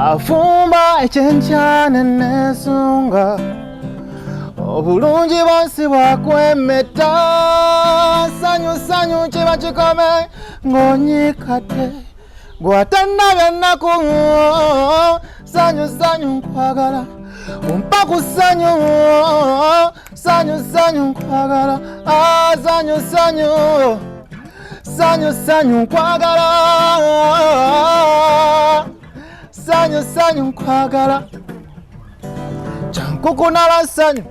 Afumba echenchane nesunga obulungi bonsi bwakwemeta sanyu kiba kikome ng'onyikadde gwatannabya nnaku sanyu nkwagala umpa ku sanyu nkwagala sanyu nkwagala sanyu nkwagala jankuku n'abasanyu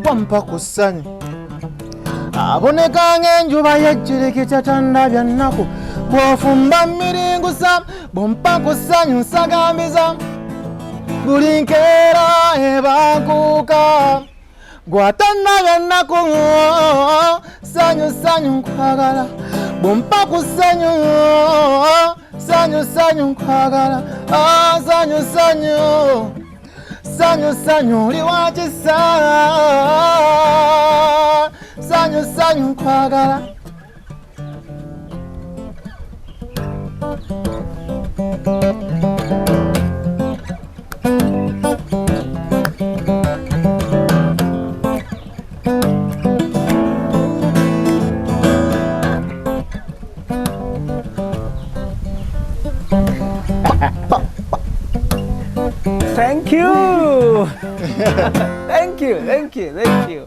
wampa ku sanyu aboneka ng'enjuba yejjirikita tandabya nnaku bw'ofumba miringusa bumpa ku sanyu nsagambiza buli nkeera ebankuka gwatannabya nnaku sanyu nkwagala bumpa ku sanyu nkwagala sanyu oli wakisa sanyu nkwagala Thank you. Thank you.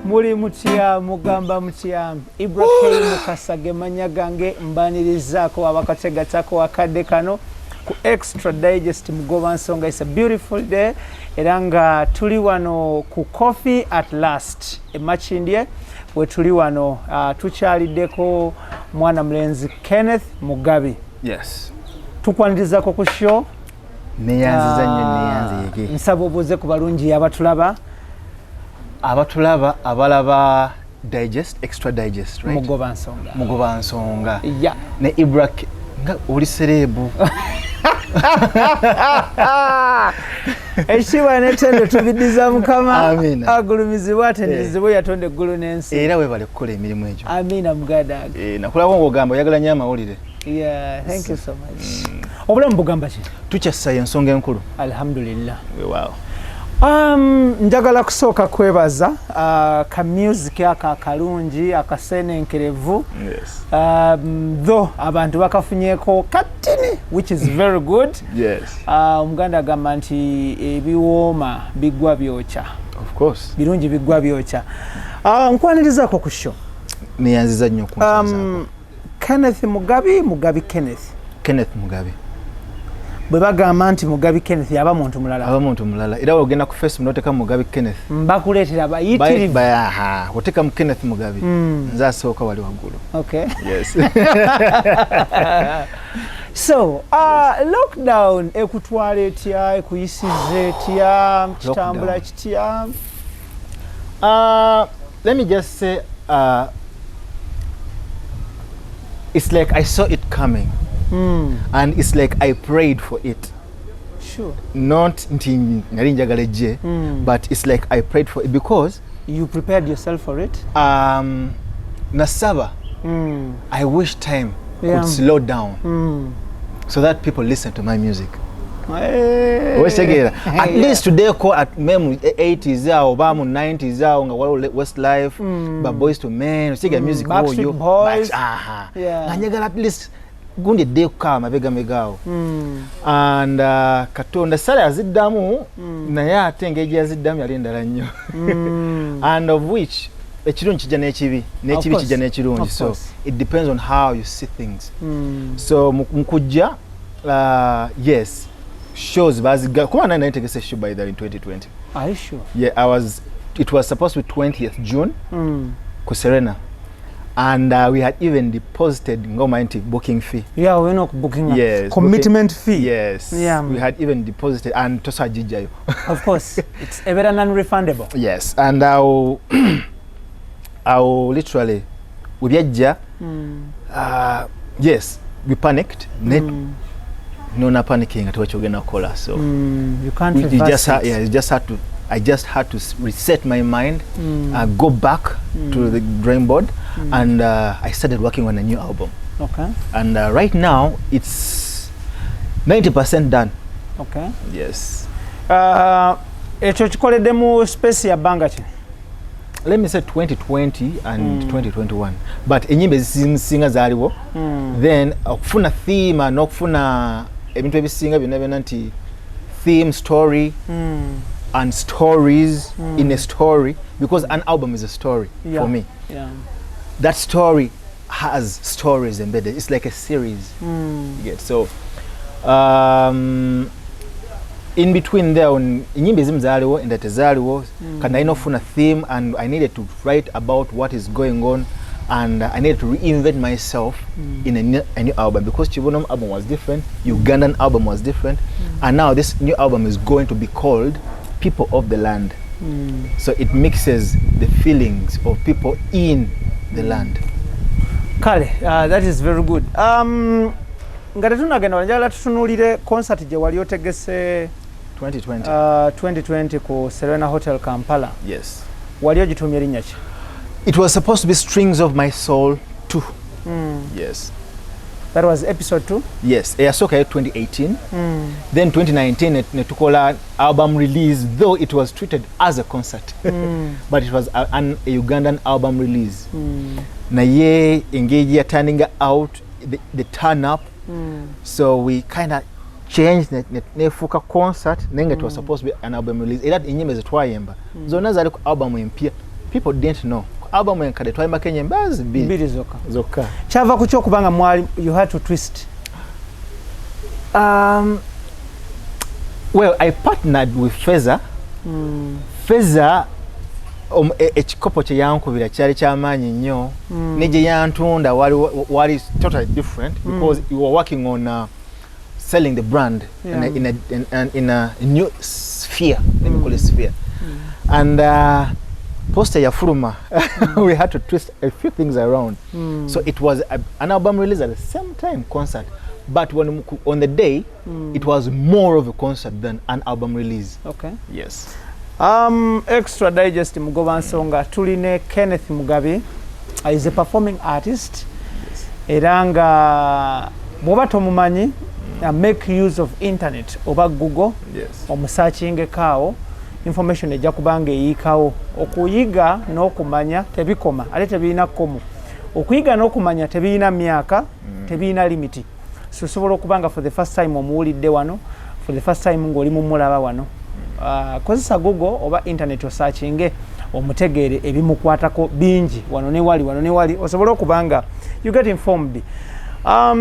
Muri mutya mugamba mutya IBRAH mukasage manya gange mbanirizaako abakategatako akadde kano ku Extra Digest mugoba nsonga. It's a beautiful day era nga tuli wano ku Coffee at Last Makindye we tuli wano tukyaliddeko mwana mulenzi Kenneth Mugabi. Yes. Tukwanirizaako ku show. Neyanziza nnyo neyanziyege. Nsaba obuuze ku balungi abatulaba abalaba digest extra digest right mugoba nsonga yeah ne IBRAH nga oli serebu Eshiwa netende tubidiza mukama amina agulumizibwa atendezibwa yatonde eggulu n'ensi era webale kukola emirimu egyo amina mugada nakulaba ng'ogamba oyagala nnyo amawulire. Yeah, thank you so much. Obulamu bugamba ki? Tukyassa ensonga enkulu. Alhamdulillah. Wow. Njagala kusooka kwebaza ka music aka kalungi akasenenkerevu. Yes. Though abantu bakafunyeko katini which is very good. Yes. Omuganda agamba nti ebiwooma bigwa byokya. Of course. Birungi bigwa byokya. Nkwanirizaako ku show. Neyanziza nnyo kunsanzaako. Kenneth Mugabi Kenneth Mugabi. Bwe bagamba nti Mugabi Kenneth yaba muntu mulala. Era ogenda ku Facebook noteka Mugabi Kenneth. Mbakuleetera bayitirivu. Oteka mu Kenneth Mugabi. Nze asooka wali waggulu. Okay. Yes. So, lockdown ekutwala etya, ekuyisize etya, kitambula kitya? Let me just say it's like I saw it coming. And it's like I prayed for it. Sure. Not nti nali njagala ejje, but it's like I prayed for it because you prepared yourself for it. Nasaba. I wish time could slow down so that people listen to my music. At least today call at mem 80s oba mu 90s nga waliwo Westlife, but Boys to Men, usiga music Backstreet Boys. Njagala at least gundi de kama mabega megao and katonda sala aziddamu naye ate engeri yaziddamu yali endala nnyo and of which ekirungi kijja n'ekibi kijja n'ekirungi, so it depends on how you see things. So mukujja yes shows baziga kuma nani nategese show by there in 2020. Are you sure? Yeah, it was supposed to be 20th June ku Serena. And we had even deposited ngoma nti booking fee. Yeah, we're not booking. Yes. Commitment fee. Yes. Yeah. We had even deposited and tosa jijayo. Of course. It's a very non-refundable. Yes. And I'll literally ubyajja. Yes, we panicked. No panicking at what you're gonna call us. So you can't reverse it. You just had to. I just had to reset my mind, go back to the drawing board, and I started working on a new album. Okay. And right now it's 90% done. Okay. Yes. Ekyo kikoleddemu space ya bbanga ki? Let me say 2020 and 2021. But enyimba ezisinga zaaliwo. Then okufuna theme n'okufuna ebintu ebisinga byonna nti theme, story, and stories in a story, because an album is a story for me. Yeah. That story has stories embedded. It's like a series. You get so. In between there, inyimba ezimu zaaliwo endate zaaliwo kana inofuna theme, and I needed to write about what is going on, and I needed to reinvent myself in a new album, because Chibonom album was different, Ugandan album was different, and now this new album is going to be called People of the Land. So it mixes the feelings of people in the land. Kale, that is very good. Nga tetunagenda njagala tutunuulire concert gye wali otegese 2020 ku Serena Hotel Kampala. Yes. Wali ogitumye erinnya ki? It was supposed to be Strings of My Soul 2. Yes. That was episode 2? Yes. Eyasoka 2018. Then 2019 netukola album release, though it was treated as a concert. But it was a Ugandan album release. Naye engage ya turning out the turn up. So we kind of changed nefuka concert nenga it was supposed to be an album release. Era enyimba zetwayemba zonna zali ku album empya. People didn't know. Album enkade twayimba kenyemba zibiri zokka. Kyava ku kyokubanga mwali you had to twist. Well, I partnered with Feza. Feza ekikopo kye yankubira kyali kyamaanyi nnyo, ne gye yantunda wali totally different, because you were working on selling the brand in a new sphere, let me call it sphere. And poster ya fuluma, we had to twist a few things around. So it was an album release at the same time concert, but when on the day it was more of a concert than an album release. Okay. Yes. Extra Digest Mugoba Nsonga tuline Kenneth Mugabi is a performing artist. Era nga bwoba tomumanyi make use of internet oba Google. Yes. Omusearching kaawo information ejja kubanga eyikawo. Okuyiga n'okumanya tebikoma ate tebiina komo. Okuyiga n'okumanya tebiina myaka, tebiina limiti. So sobola okubanga for the first time omuwulidde wano, for the first time ng'oli mumulaba wano. Kozesa Google oba internet osearchinge omutegeere ebimukwatako bingi wano ne wali osobola okubanga you get informed.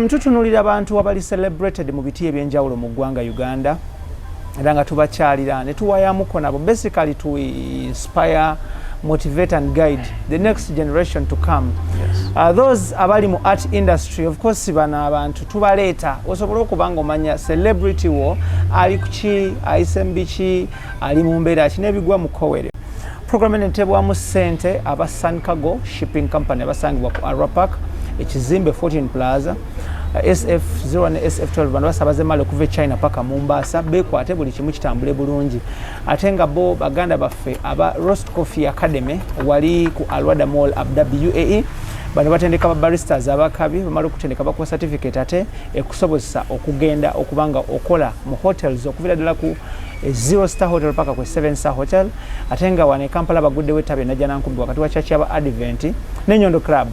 Tutunulira abantu abali celebrated mu biti ebyenjawulo mu ggwanga Uganda era nga tubakyalira ne tuwayamuko nabo basically to inspire, motivate and guide the next generation to come. Yes. Those abali mu art industry, of course bana abantu tubaleeta osobola okubanga omanya celebrity wo ali kuki aisembichi ali mu mbeera ki nebigwa mu kowere. Program entebwamu ssente aba Sankago shipping company abasangibwa ku IBRAH Park ekizimbe 14 Plaza SF0 ne SF12 bano basabaze mali okuva China paka Mombasa bekwate buli kimu kitambule bulungi. Ate nga bo baganda baffe aba Roast Coffee Academy wali ku Alwada Mall Abda UAE bano batendeka ba baristas abakabi bamala okutendeka bakuwa certificate ate ekusobozesa okugenda okubanga okola mu hotels okuvira ddala ku 0-star hotel paka ku 7-star hotel. Ate nga wane Kampala bagudde wetabe najja nankubbi wakati wa church aba Advent ne Nyondo Club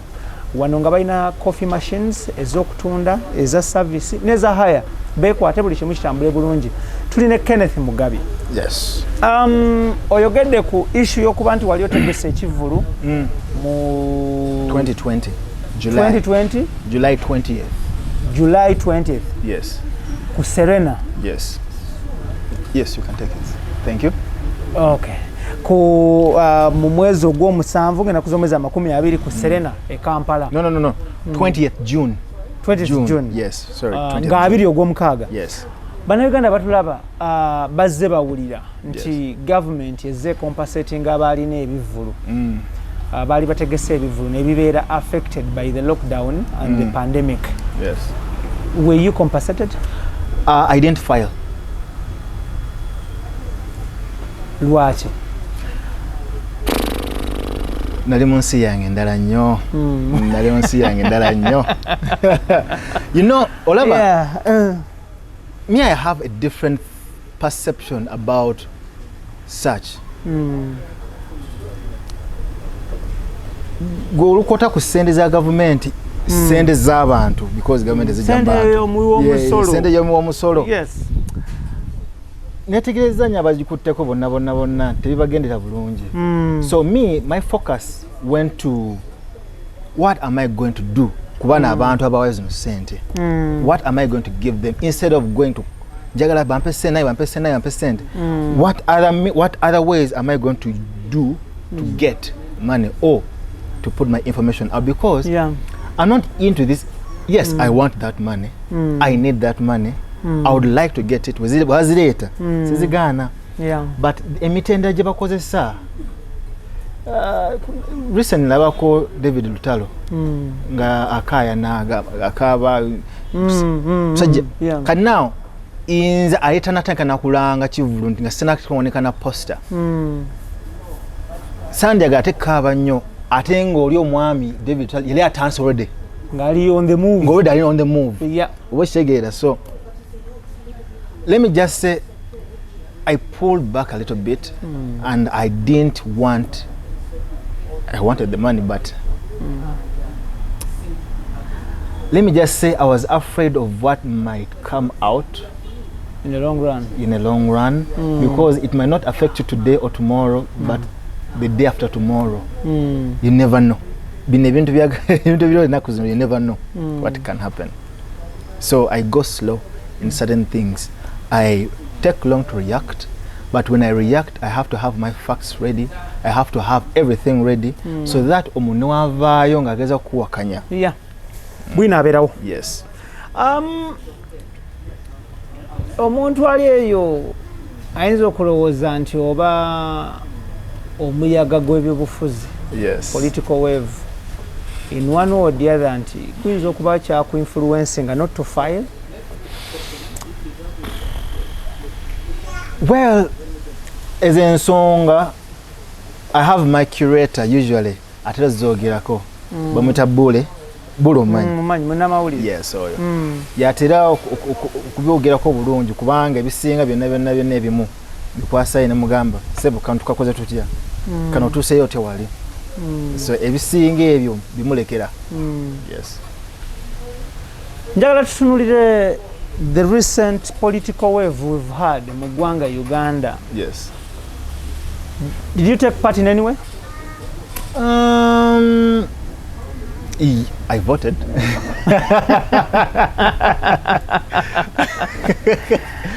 wano nga balina coffee machines ez'okutunda eza service neza haya bekwate buli kimu kitambule bulungi. Tuline Kenneth Mugabi. Yes. Oyogedde ku issue y'okuba nti wali otegese ekivulu mu 2020 July 20th. July 20th. Yes. Ku Serena. Yes. Yes, you can take it. Thank you. Okay. ku mu mwezi ogw'omusanvu ngenda kuzomeza 20 ku Serena e Kampala. No. 20th June. 20th June. Yes, sorry. 20th nga 2 ogw'omukaaga. Yes. Bannayuganda batulaba bazze bawulira nti government ezze compensating abalina ebivvulu. Baali bategese ebivvulu ne bibeera affected by the lockdown and the pandemic. Yes. Were you compensated? I didn't file. Lwaki? Nali munsi yange ndala nnyo. Nali munsi yange ndala nnyo. You know, Olaba, Yeah. me, I have a different perception about such. Gwe olukota ku ssente za government, ssente z'abantu, because government ezijja mu bantu. Ssente y'omuw'omusolo. Ssente y'omuw'omusolo. Yes. Netegereza nnyo abagikutteko bonna tebibagendera bulungi. So me, my focus went to what am I going to do kubana abantu abawayo zino ssente. What am I going to give them instead of going to jagala bampe sente. What other ways am I going to do to get money or to put my information out? Because I'm not into this. Yes, I want that money. I need that money. I would like to get it. Wazireta sizigana. But emitenda gye bakozesa recently labako David Lutalo nga akaya na akaba kan now inza ayita nataka nakulanga kivulu nga sina kuonekana poster Sunday agate kaba nnyo ate ng'oli omwami David Lutalo yali atanse already ngali on the move. Already on the move. Yeah. Obwekitegeera. So let me just say I pulled back a little bit and I wanted the money, but let me just say I was afraid of what might come out in the long run. Because it might not affect you today or tomorrow, but the day after tomorrow. You never know. You never know what can happen. So I go slow in certain things. I take long to react, but when I react, I have to have my facts ready. I have to have everything ready so that omuntu avaayo ng'ageza kuwakanya. Yeah. Bwina abeerawo. Yes. Omuntu ali eyo ayinza okulowooza nti oba omuyaga gw'ebyobufuzi. Yes. Political wave. In one or the other nti kuyinza okuba kyaku-influencing not to file. Well, as ensonga, I have my curator usually atera zogerako bamwita Bulo Manyi munamawulire. Yes, oyo. Yatera okubyogerako bulungi kubanga ebisinga byonna ebimu bikwasa ne mugamba sebo kantu kakoze tutya kano tuseyo tewali. So ebisinga ebyo bimulekera. Yes. Njagala tutunulire the recent political wave we've had mu ggwanga Uganda. Yes. Did you take part in any way? I voted.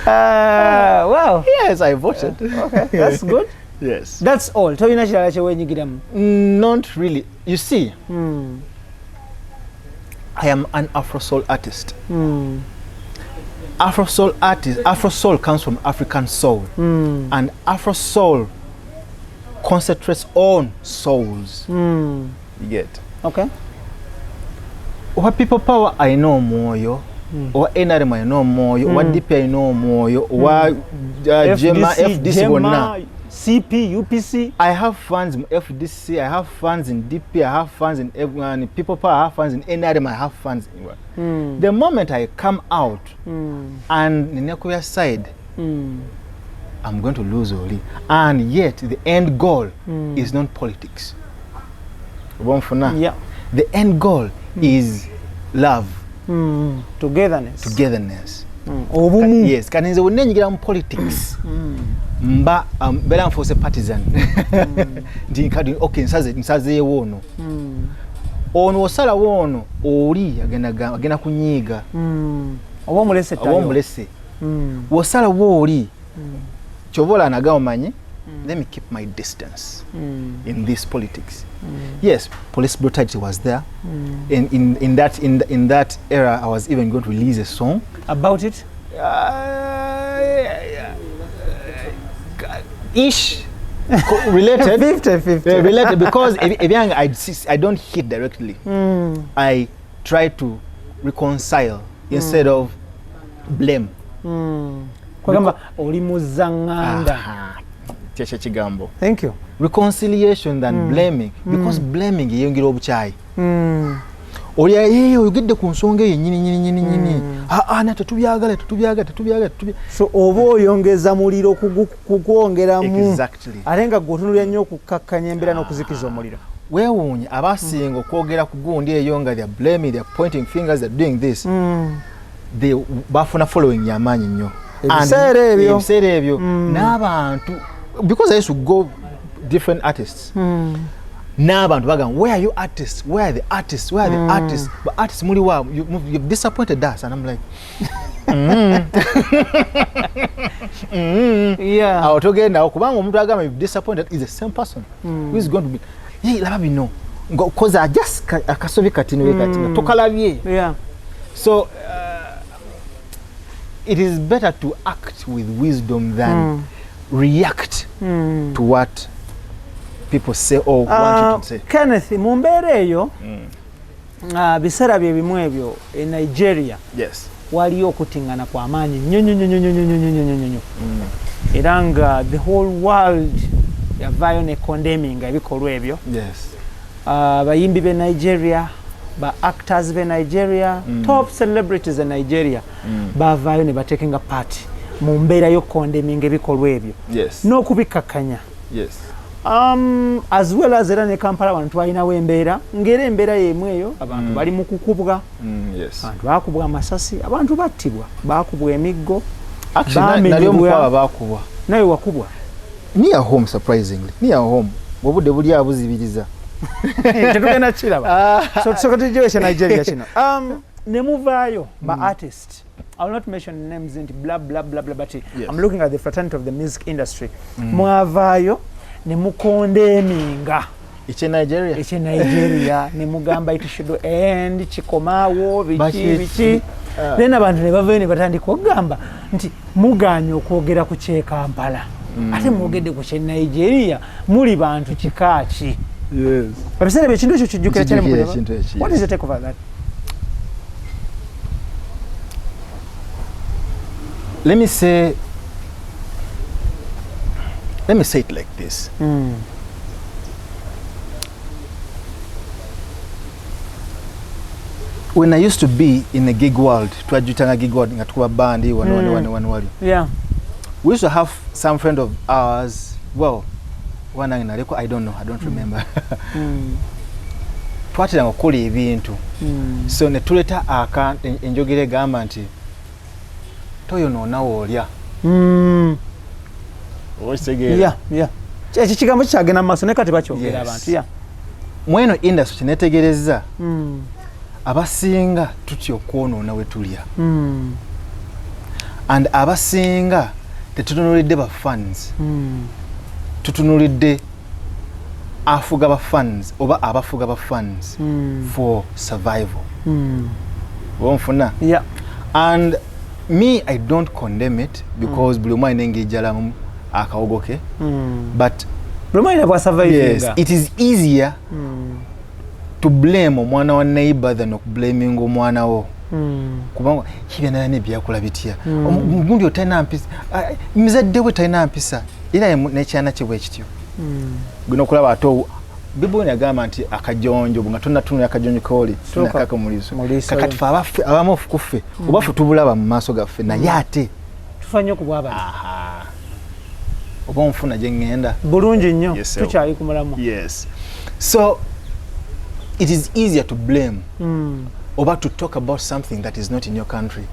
Well. Yes, I voted. Okay, that's good. Yes. That's all. Tolina kirala kye wenyigiramu. Not really. You see, I am an Afro soul artist. Afro soul artist. Afro soul comes from African soul, and Afro soul concentrates on souls. You get. Okay. What people power I know moyo, or NRM I know moyo, what DP I know moyo, what FDC wona. CP, UPC. I have funds in FDC, I have funds in DP, I have funds in people power, I have funds in NRM, I have funds in the moment I come out and the Nekoya side, I'm going to lose only. And yet the end goal is not politics. Yeah. The end goal is love. Togetherness. Yes, kaninze unenyigira mu politics. Mba bela mfose partisan. Ndi kadi okay nsaze wono. Ono osala wono oli agenda kunyiga. Obo mulese. Wosala woli. Chobola naga omanyi let me keep my distance in this politics. Yes, police brutality was there. And in that era, I was even going to release a song about it. Ish. Related. 50-50. Related, because I don't hit directly. I try to reconcile instead of blame. Thank you. Reconciliation than blaming, because blaming yeyongera obuchayi. Olya oyogedde ku nsonga eyo nyini nate tubyagala. So oba oyongeza muliro kukwongeramu. Exactly. Ate nga gwotunulira nnyo okukakkanya embeera n'okuzikiza omuliro. Weewuunya abasinga okwogera ku gundi eyo nga they're blaming, they're pointing fingers, they're doing this. They bafuna following y'amaanyi nnyo. Ebiseera ebyo n'abantu, because I used to go different artists. N'abantu bagamba, where are you artists? Where are the artists? Where are the artists? But artists muli wa, you've disappointed us. And I'm like, yeah. Awo togenda okubanga omuntu agamba you've disappointed is the same person who is going to be, hey, laba bino koza just akasobi katino wekatina tokalabye. Yeah. So it is better to act with wisdom than react to what people say or want you to say. Kenneth, mu mbeera eyo biseera bye bimu ebyo e Nigeria. Yes. Waliyo okutingana kwa maanyi nnyo. Era nga the whole world yavaayo ne condemning ebikolwa ebyo. Yes. Bayimbi be Nigeria, ba actors be Nigeria, top celebrities in Nigeria bavaayo ne batekinga part mu mbeera yo condemning ebikolwa ebyo. Yes. N'okubikakkanya. Yes. As well as era ne Kampala abantu balinawo embeera ng'era embeera y'emu eyo abantu bali mu kukubwa. Yes. Abantu baakubwa amasasi, abantu battibwa, baakubwa emiggo. Actually, nali omukwawa baakubwa. Nawe wakubwa? Near home, surprisingly. Near home. Obudde buli abuzibiriza. Tetugenda kiraba. So tusooka tugiwesha Nigeria kino. Ne muvaayo ba artist. I will not mention names into blah blah blah blah, but yes. I'm looking at the fraternity of the music industry. Mwavaayo ne mukondeminga eche Nigeria ne mugamba it should end kikomaawo biki then abantu ne bavayo ne batandika okugamba nti muganya okwogera ku kye Kampala ate mwogedde ku kye Nigeria muli bantu kikaaki. Yes. Ebiseera ekintu ekyo kijjukira cyane mu kulaba. Yes. What is the take over that? Let me say it like this. When I used to be in the gig world, twajutanga gig world nga tukuba bandi wali. Yeah. We used to have some friend of ours, well, I don't know, I don't remember. Twatera okukola ebintu. So ne tuleta enjogera egamba nti toyonoona woolya. Yeah. Ekyo kigambo kyagenda mu maaso ne kati bakyogera abantu. Yeah. Mweno industry netegereza abasinga tutya okwonoona we tulya. And abasinga tetutunulidde ba fans. Tutunulidde afuga ba fans oba abafuga ba fans for survival. Wonfuna. Yeah. And me, I don't condemn it because buli omu alina engeri alamu akawogoke. But yes, it is easier to blame omwana wa neighbor than okublaming omwana wo. Kubanga kibena ne byakola bitya. Omugundi otayina mpisa. Muzadde we tayina mpisa. Era nekyana kye bwe kityo. Gino okulaba ato Bibuli agamba nti akajonjo nga tunatuna akajonjo koli tunakaka mulizo. Kakati fa abafe abamu kufe. Obafu tubulaba mu maaso gaffe na yate. Tufanye okubwaba. Aha. Oba onfuna gye ngenda. Bulungi nnyo. Tukyali ku mulamu. Yes. So it is easier to blame. Oba to talk about something that is not in your country.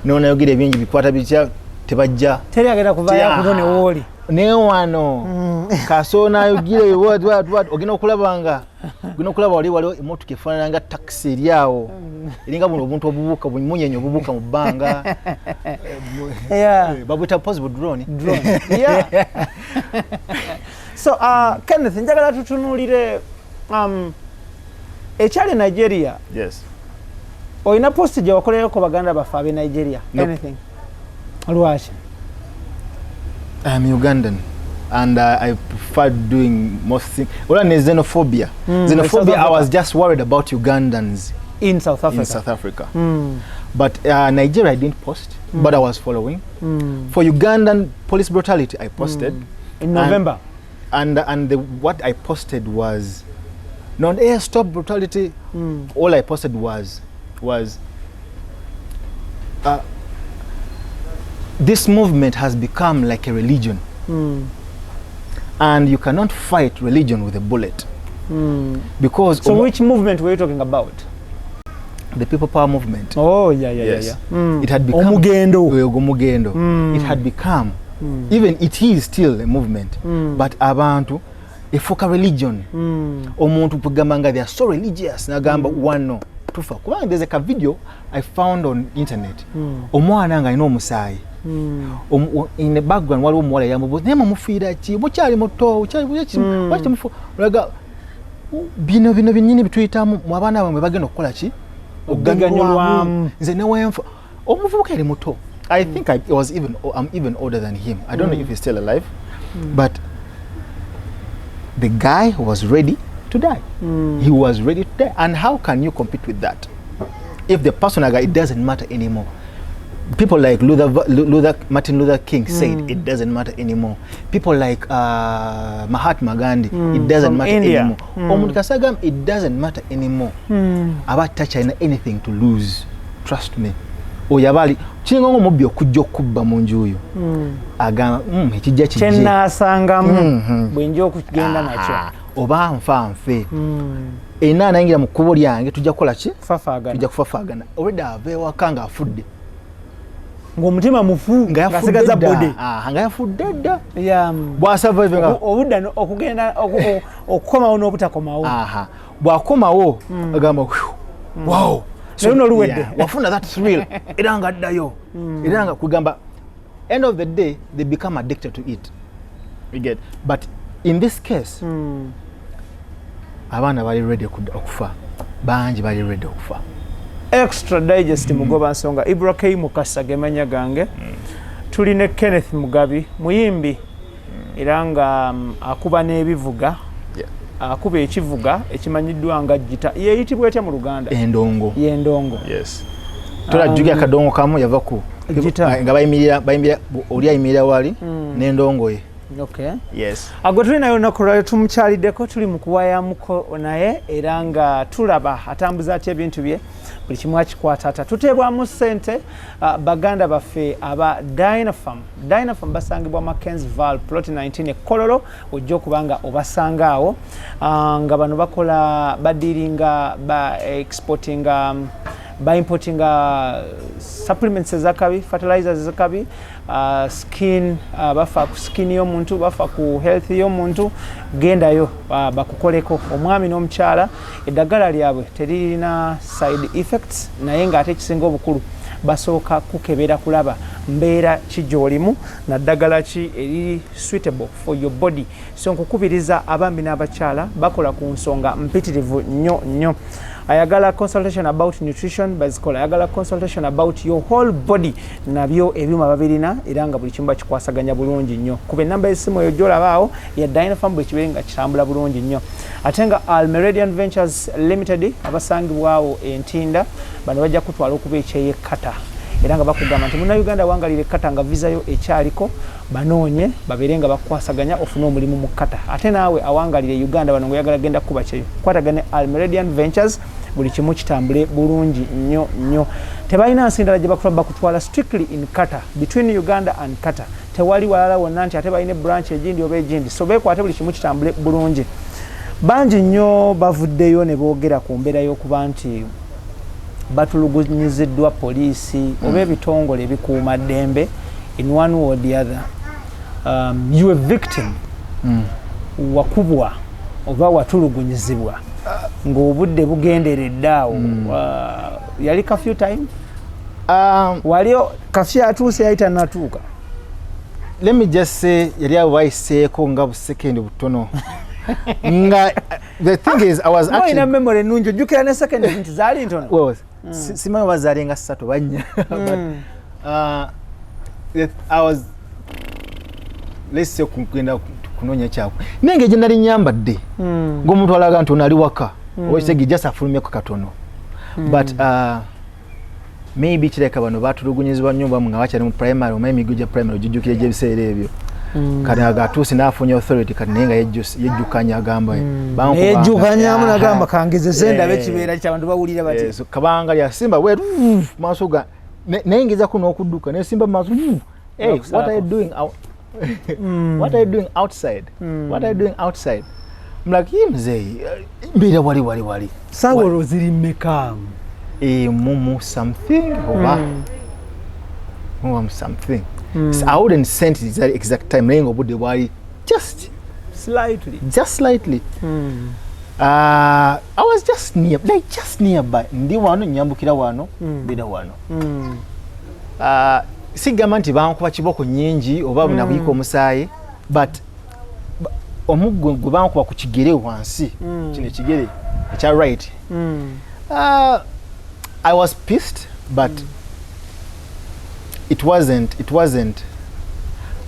Nona yogire bingi bikwata bitya tebajja. Teri agenda kuvaya kunone woli. Ne wano kasona yogire what ogina okulabanga ogina okulaba wali emotoka efaanana nga taxi eryawo eringa buno obuntu obubuka bunyenye obubuka mu bbanga. Yeah. Babuta possible drone. Yeah. So Kenneth njagala tutunulire ekyali Nigeria. Yes. Oyina post gye wakolereko baganda baffe ab'e Nigeria. Nope. Anything? Lwaki? I'm Ugandan. And I prefer doing most things. Well, xenophobia. Xenophobia, I was just worried about Ugandans. In South Africa? In South Africa. But Nigeria, I didn't post, but I was following. For Ugandan police brutality, I posted. In November? And what I posted was, non-air stop brutality. All I posted was this movement has become like a religion. And you cannot fight religion with a bullet. Because so which movement were you talking about? The People Power Movement. Oh, yeah. It had become Omugendo. It had become, even it is still a movement, but abantu efuka religion. Omuntu kugamba they are so religious. Nagamba wano tufa. Kubanga there's a video I found on internet. Omwana nga alina omusaayi. In the background waliwo omuwala yamubuuza naye mumufiira ki mukyali muto lwaki mufu olaga bino binnyini bituyitamu mu abaana bamwe bagenda okukola ki okuganyulwamu nze newenfa omuvubuka yali muto. I think I'm even older than him. I don't know if he's still alive, but the guy was ready to die. He was ready to die. And how can you compete with that if the personal guy, it doesn't matter anymore? People like Martin Luther King said it doesn't matter anymore. People like Mahatma Gandhi, it doesn't matter anymore. Omuntu kasagam, it doesn't matter anymore. About touching anything to lose. Trust me. Oyabali chingongo mubyo kujjo kubba munju oyo. Agamba ekijja kijje. Chennasangamu bwenjo okugenda nakyo. Oba nfe. Ena nangira mu kubo lyange tujja kola ki? Fafagana. Tujja kufafagana. Already avewa kanga afudde. Ng'omutima mufu ngasigaza bode nga yafudde dda bw'asurvive obudda okugenda okukomawo n'obutakomawo bw'akomawo agamba wow naye n'oluwedde wafuna that thrill era nga addayo era nga kugamba end of the day they become addicted to it. You get, but in this case abaana bali ready okufa, bangi bali ready okufa. Extra Digest mugoba nsonga IBRAH Mukasa gemanya gange tuline Kenneth Mugabi muyimbi era nga akuba n'ebivuga akuba ekivuga ekimanyiddwa nga gita yeyitibwa etya mu Luganda endongo. Yes. Tulajjuga akadongo kamu yava ku nga bayimirira oli ayimirira wali n'endongo ye. Okay. Yes. Agwe tulina olunaku lwaleero tumukyaliddeko tuli mu kuwayamuko naye era nga tulaba atambuza atya ebintu bye buli kimu akikwatata. Tuteebwamu ssente baganda baffe aba Dynafam basangibwa Mackenzie Val plot 19 Kololo ojja okubanga obasanga awo nga bano bakola badiringa exportinga by importing supplements ezakabi, fertilizers ezakabi, skin bafa ku skin y'omuntu, bafa ku health y'omuntu, gendayo bakukoleko. Omwami n'omukyala eddagala lyabwe teririna side effects naye ng'ate ekisinga obukulu basooka kukebera kulaba mbeera ki gy'olimu na ddagala ki eri suitable for your body. So nkukubiriza abambi n'abakyala bakola ku nsonga mpitirivu nnyo. Ayagala consultation about nutrition bazikola, ayagala consultation about your whole body nabyo ebyuma babirina era nga buli kimu kikwasaganya bulungi nnyo. Kuba enamba y'essimu eyo gy'olabaawo ya Dynafam bwe kibeere nga kitambula bulungi nnyo. Ate nga Almeridian Ventures Limited abasangibwawo Entinda bano bajja kutwala okuba ekyeyekata era nga bakugamba nti Munnayuganda wangalire ekkata nga vizayo ekyaliko banoonye babeere nga bakwasaganya ofuna omulimu mu kkata. Ate naawe awangalire Uganda bano ng'oyagala genda kuba kyeyo kwatagane Almeridian Ventures buli kimu kitambule bulungi nnyo. Tebalina nsindala gye bakuba bakutwala strictly in Kata between Uganda and Kata. Tewali walala wonna nti ate balina branch egindi oba egindi, so beekwate buli kimu kitambule bulungi. Bangi nnyo bavuddeyo ne boogera ku mbeera y'okuba nti batulugunyiziddwa poliisi oba ebitongole ebikuuma ddembe in one or the other. You a victim wakubwa oba watulugunyizibwa ng'obudde bugenderedde awo. Yali kafyu time? Waliyo kafyu atuuse yali tannatuuka? let me just say yali awayiseeko nga busekendi butono nga the thing is I was actually ina memory nunjo jukira ne second nti zali ntono well simanyi bazali nga 3 banya but I was let's say kugenda kunonya kyako nenge gye nali nyambadde ng'omuntu alaga nti onali waka oyisegi just afulumyeko katono but maybe kireka bano batulugunyizibwa nnyo nga bakyali mu primary omanyi emigo gya primary ojujjukira gy'ebiseera ebyo kati agatuusi n'afunye authority kati naye nga yejjukanya agamba yejjukanyamu nagamba kangezese ndabe ekibeera ky'abantu bawulira bati kabanga lyasimba wetu maaso ga naye ngezako n'okudduka nesimba maaso hey what are you doing what are you doing outside what are you doing outside I'm like mzee mbira wali sawo ziri mmeka mumu something oba something so I wouldn't send it the exact time nengo budde bwali just slightly I was just nearby ndi wano nyambukira wano bida wano sigamba nti bankuba kiboko nyingi oba bunabuyika omusaayi but omuggo gwe bankuba ku kigere wansi kino kigere ekya right I was pissed but I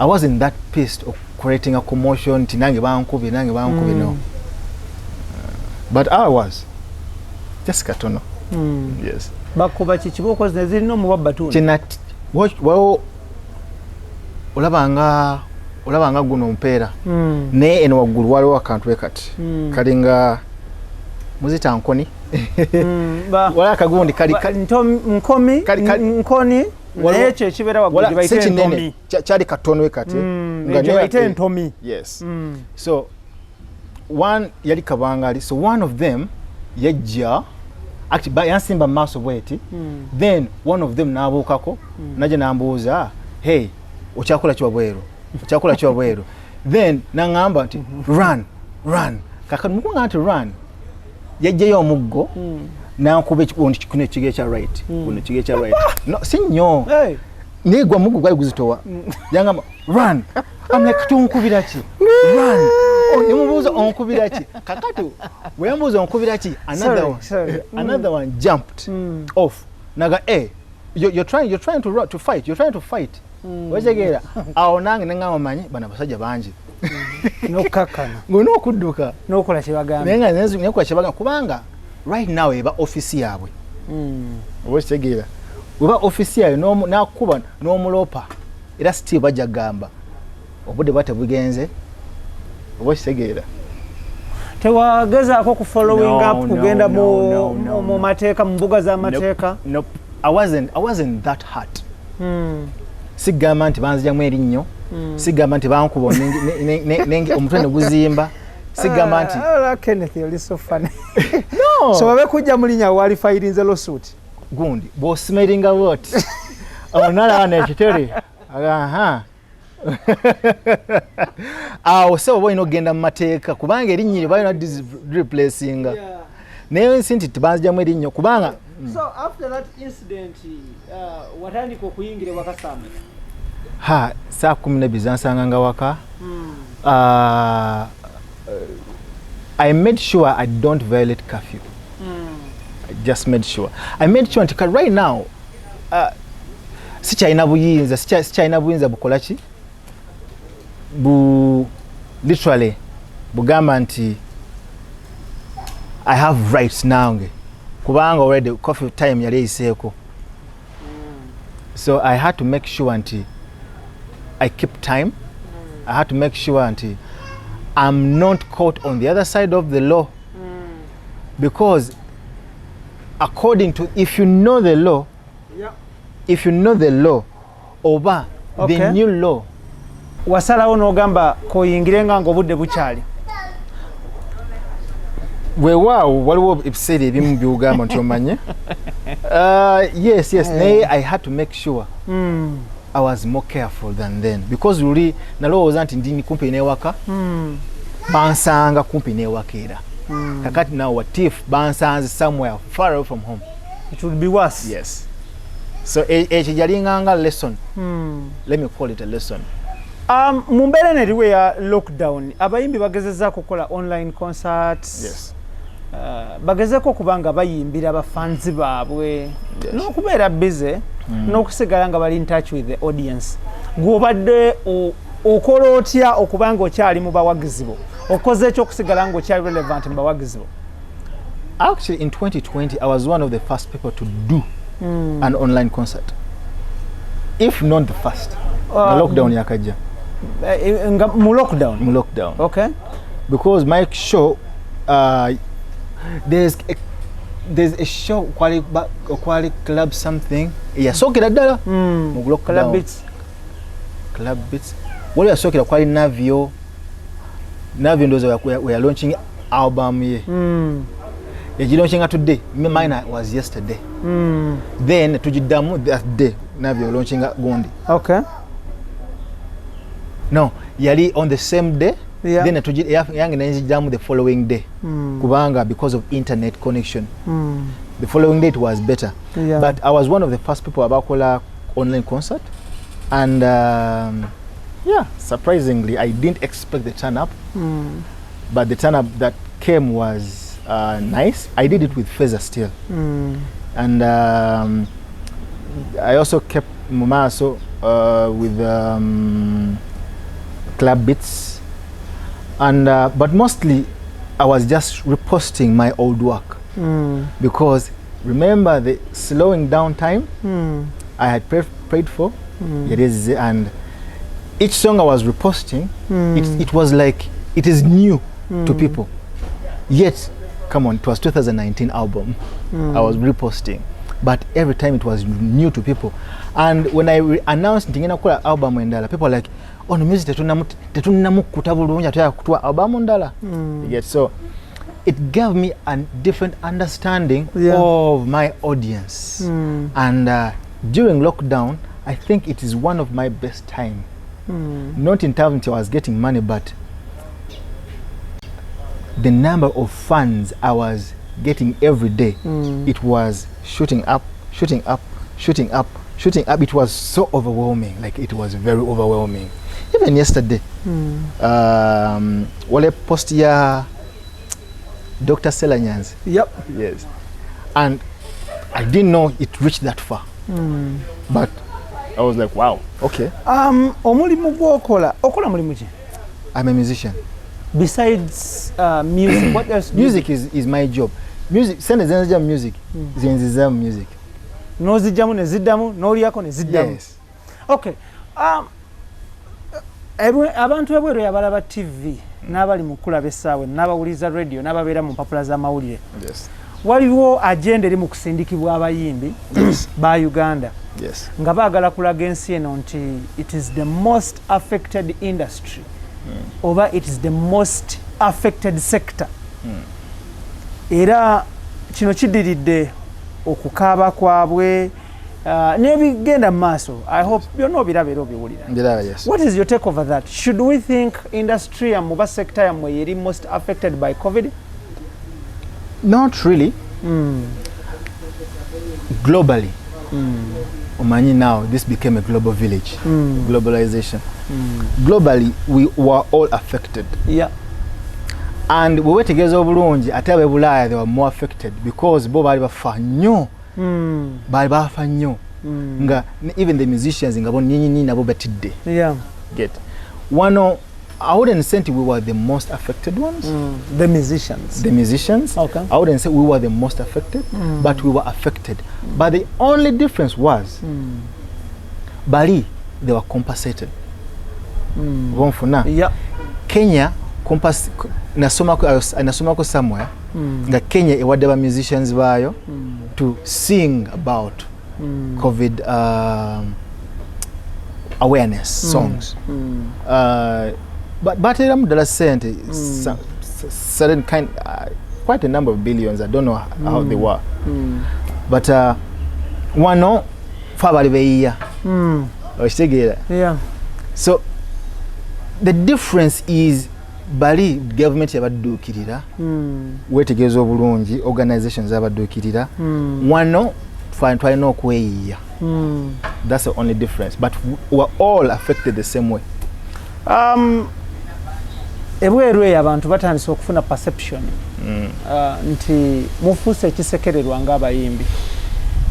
wasn't that pissed of creating a commotion tinange bankube no but I was just katono yes bakuba kiboko ziri no mubabatuni kinat well olabanga guno mpeera naye eno waggulu waliwo akantu ekati kalinga muzita nkoni wala akagundi kali nkoni naye ekyo ekibeera waggulu gye bayita entomi kyali katono ekati gye bayita entomi yes so one yali kabangali so one of them yajja actually yansimba maaso bweti then one of them nabuukako naje nambuuza hey okyakola kiwa bweru then nangamba nti run kakati mukunga nti run yajjayo omuggo nankuba ekikondi kino ekigere kya right no si nnyo negwa muggo gwali guzitowa yangamba run I'm like tunkubira ki run nemubuuza onkubira ki kakati weyambuuza onkubira ki another one jumped off naga you're trying to fight wajegeera awo nange nengamba manyi bana basajja bangi nokakana ng'onokudduka nokola kyebagamba naye nga nekola kyebagamba kubanga right now eba ofisi yaabwe oba kitegeera weba ofisi yaabwe nakuba n'omulopa era still bajja gamba obudde bwate bugenze oba kitegeera tewagezaako ku following up kugenda mu mateeka mu mbuga z'amateeka I wasn't that hurt sigamba nti banzijamu erinnyo sigamba nti bankuba omutwe ne guzimba sigamba nti Kenneth you're so funny no so babe kujja mulinya wali firinze lawsuit gundi bw'osimaringa what onala ana ekitere aha awo sebo boyina okugenda mu mateeka kubanga erinnyiri balina replacinga naye nsi nti tibanzijamu erinnyo kubanga so after that incident watandika okuyingira wakasamba saa 12 zansanganga waka I made sure I don't violate curfew I just made sure nti right now sikyalina buyinza bukola ki literally bugamba nti I have rights nange kubanga already coffee time yali eyiseeko so I had to make sure nti I keep time I had to make sure nti I'm not caught on the other side of the law because according to if you know the law oba the new law wasalawo n'ogamba koyingirenga ng'obudde bukyali weewaawo waliwo ebiseera ebimu by'ogamba nti omanye yes naye I had to make sure I was more careful than then because luli nalowooza nti ndini kumpi n'ewaka bansanga kumpi n'ewaka era kakati now what if bansanze somewhere far away from home it would be worse yes so ekyo yalinganga lesson let me call it a lesson Mumbere neriwe ya lockdown abayimbi bagezezako kukola online concerts. Yes. Bagezeko kubanga bayimbira abafanzi baabwe n'okubeera busy n'okusigala nga bali in touch with the audience. Gwobadde okola otya okubanga okyali mu bawagizi bo? Okoze ekyo okusigala nga okyali relevant mu bawagizi bo? Actually, in 2020, I was one of the first people to do an online concert. If not the first. Lockdown yakaja. Mu lockdown? Mu lockdown. Okay. Because my show, there's a show quality club something. Yeah, so kila dala. Club Beats. Club Beats. What you are talking about Navio. Navio ndozo we are launching album here. You're launching today. Mine was yesterday. Then tujidamu that day. Navio launching Gondi. Okay. No, yali on the same day. Yeah. Then tujidamu the following day. Kubanga because of internet connection. The following day it was better. Yeah. But I was one of the first people abakola online concert. And yeah, surprisingly, I didn't expect the turn up. But the turn up that came was nice. I did it with Feza still. And I also kept Mumaso with Club Beats. And but mostly I was just reposting my old work. Because remember the slowing down time I had prayed for. It is, and each song I was reposting, it was like it is new to people. Yet, come on, it was 2019 album I was reposting, but every time it was new to people. And when I announced Ndingena Kula album endala, people were like, "Oh, no music tetunamu kutabulunja tuya kutua album endala." Yet, so it gave me a different understanding of my audience. And during lockdown, I think it is one of my best time. Not in terms I was getting money, but the number of fans I was getting every day, it was shooting up. It was so overwhelming. Like, it was very overwhelming. Even yesterday, wale post ya Dr. Selanyans. Yep. Yes. And I didn't know it reached that far. But I was like, wow, okay. Omulimu gwokola, okola mulimu ki? I'm a musician. Besides music, what else? Music is my job. Music, send zenza music. Zenza music. No zijamu ne ziddamu, no liyako ne ziddamu. Yes. Okay. Abantu ebweru yabalaba TV, n'abali mu kulaba essaawa, n'abawuliza radio, n'ababeera mu mpapula z'amawulire. Yes. Waliwo agenda eri mu kusindikibwa abayimbi ba Uganda. Yes. Nga baagala kulaga ensi eno nti it is the most affected industry oba it is the most affected sector. Era kino kidiridde okukaaba kwabwe n'ebigenda mu maaso. I hope byonna obiraba era obiwulira. Yes. What is your take over that? Should we think industry yamuba sector yamwe yeri most affected by COVID? Not really. Globally. Omanyi now, this became a global village. Globalization. Globally, we were all affected. Yeah. And we were together obulungi ate ab'ebulaya they were more affected because bo bali bafa nnyo. Bali bafa nnyo. Nga even the musicians nga bo nyinyi nabo batidde. Yeah. Get. Wano, I wouldn't say we were the most affected ones. The musicians. The musicians. Okay. I wouldn't say we were the most affected, but we were affected. But the only difference was, Bali, they were compensated. Yeah. Kenya, nasomako somewhere, that Kenya ewadde ba musicians bayo to sing about COVID awareness songs. But era mudala sente certain kind quite a number of billions. I don't know how they were. But wano fa bali beyiya. Yeah. So the difference is bali government yabaddukirira wetegeeza obulungi organizations abaddukirira wano twalina okweyiya. That's the only difference, but we're all affected the same way. ebweru eyo abantu batandise okufuna perception nti mufuuse ekisekererwa ng'abayimbi.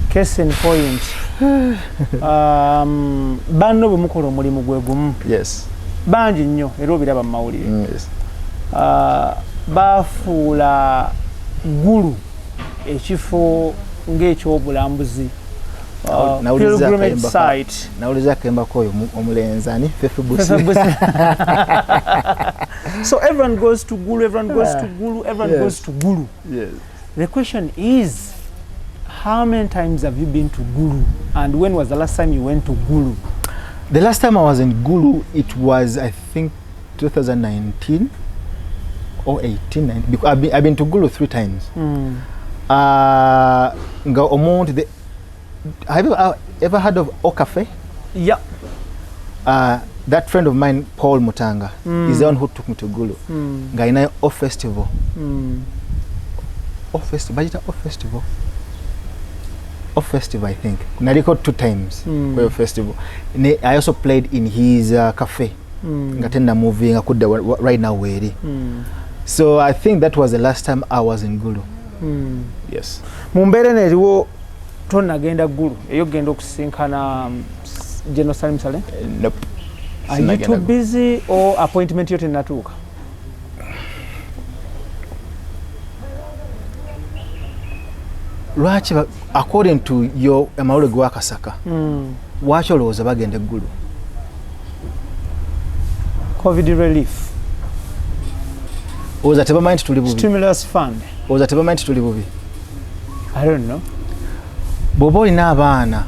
Case in point, banno bwe mukola omulimu gwe gumu. Yes. Bangi nnyo era obiraba mu mawulire. Yes. Bafuula gulu ekifo ng'ekyobulambuzi. Pilgrimage site. Nawuliza akemba koyo omulenzi ani Fefebus. So everyone goes to Gulu, everyone goes to Gulu, everyone goes to Gulu. Yes. The question is, how many times have you been to Gulu? And when was the last time you went to Gulu? The last time I was in Gulu, it was, I think, 2019 or 18. 19, because I've been to Gulu 3 times. Have you ever heard of Okafe? Yeah. That friend of mine, Paul Mutanga, is the one who took me to Gulu. Ngaina Off Festival. Off Festival, I think. I recorded 2 times for festival. I also played in his cafe. Ngatenda movie right now where. So I think that was the last time I was in Gulu. Yes. Mumbere neriwo tonagenda Gulu. Eyo genda okusinkana General Salim Saleh? Nope. Are you too busy or appointment yote natuka? Lwaki according to your amawule gwa Kasaka. Lwaki olowooza bagenda Gulu? COVID relief. Olowooza tebamanyi nti tuli bubi? Stimulus fund. Olowooza tebamanyi nti tuli bubi? I don't know. Bw'oba olina abaana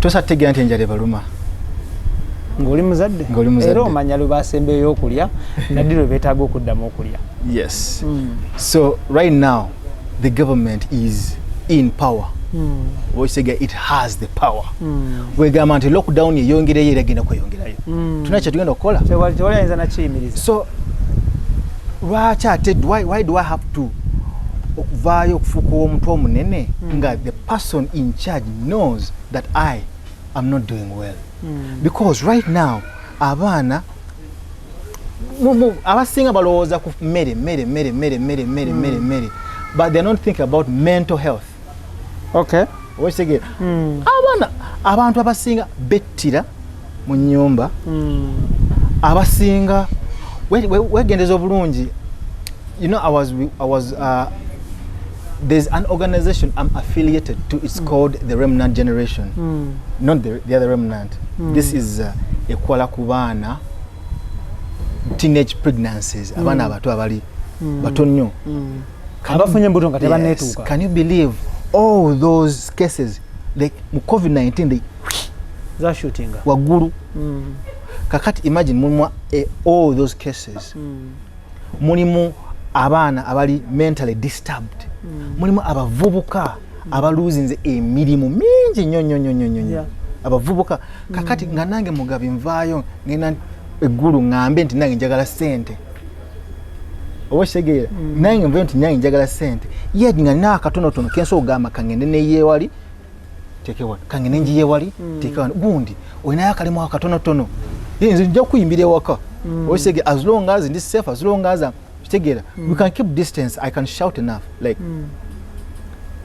tosa tegera nti enjala ebaluma. Ng'oli muzadde. Era omanya lwe basembeyo okulya naddi lwe beetaaga okuddamu okulya. Yes. So right now the government is in power. It has the power. Wegamba nti lockdown yeyongereyo era egenda kweyongerayo. Tulina kye tugenda okukola. Tewaliyinza nakiyimiriza. So lwaki ate why do I have to okuvaayo okufuuka omuntu omunene nga the person in charge knows that I am not doing well? Because right now abaana abasinga balowooza ku mmere, but they're not thinking about mental health. Okay. Wekitegera abantu abasinga bettira mu nnyumba, abasinga wegendeza obulungi. You know, I was there's an organization I'm affiliated to. It's called the Remnant Generation. Not the other Remnant. This is ekwala ku baana teenage pregnancies. Abaana abato abali bato nnyo. Abafunye embuto nga tebanneetuuka. Can you believe all those cases, like COVID-19, they shooting waggulu. Kakati imagine mulimu all those cases. Mulimu abaana abali mentally disturbed. Mulimu abavubuka abaluzinze emirimu mingi nnyo. Abavubuka kakati nga nange Mugabi nvaayo ngenda eggulu ngambe nti nange njagala ssente. Owekitegera nange nvayo nti nange njagala ssente. Ye nga nina akatonotono kenso ogamba kangende neyeewali tekewa, kangende njiyeewali tekewa. Gundi olinayo akalimu akatonotono nze nja kuyimbira ewaka. Owekitegera as long as ndi safe, as long as together we can keep distance. I can shout enough like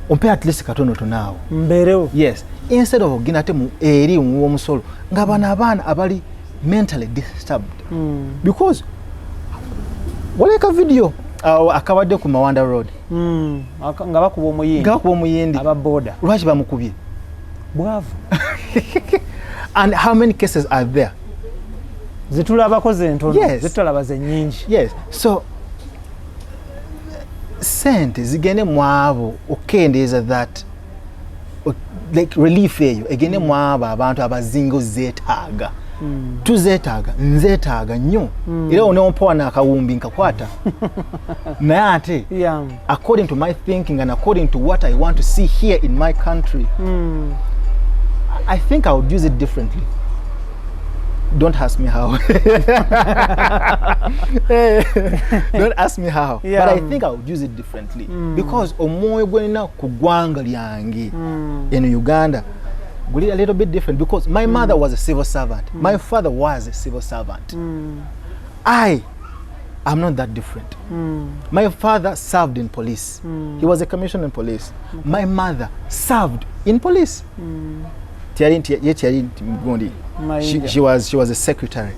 umpe at least katonotono now mbereo. Yes, instead of ginate mu eri omusolo ngabana abana abali mentally disturbed. Because waleka video akabadde ku Mawanda Road nga bakuba omuyindi aba border. Lwaki bamukubye? Bwavu. And how many cases are there? Zitulabako zentono. Yes. Zitulaba ze nnyingi. Yes. So sente zigende mwabo okendeeza that like relief eyo egende mwabo abantu abazingo zeetaaga. Tuzeetaaga, nzeetaaga nnyo. Era onompowa n'akawumbi nkakwata. Naye ate according to my thinking and according to what I want to see here in my country, I think I would use it differently. Don't ask me how. Don't ask me how. But I think I would use it differently. Because omwoyo gwenina ku ggwanga lyange in Uganda a little bit different because my mother was a civil servant. My father was a civil servant. I am not that different. My father served in police. He was a commissioner in police. My mother served in police. She was a secretary.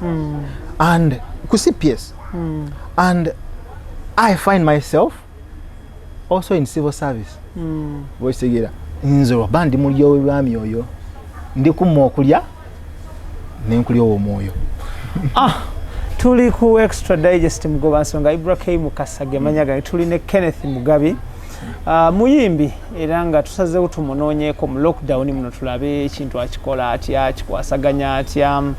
And CPS. And I find myself also in civil service. Nzo bandi mulyo lwami oyo ndi kumma okulya nenkulya omwoyo. Tuli ku Extra Digest Mugoba nsonga IBRAH Mukasage manyaga tuli ne Kenneth Mugabi muyimbi era nga tusazeewo tumunoonyeeko mu lockdown muno tulabe ekintu akikola atya kikwasaganya atya.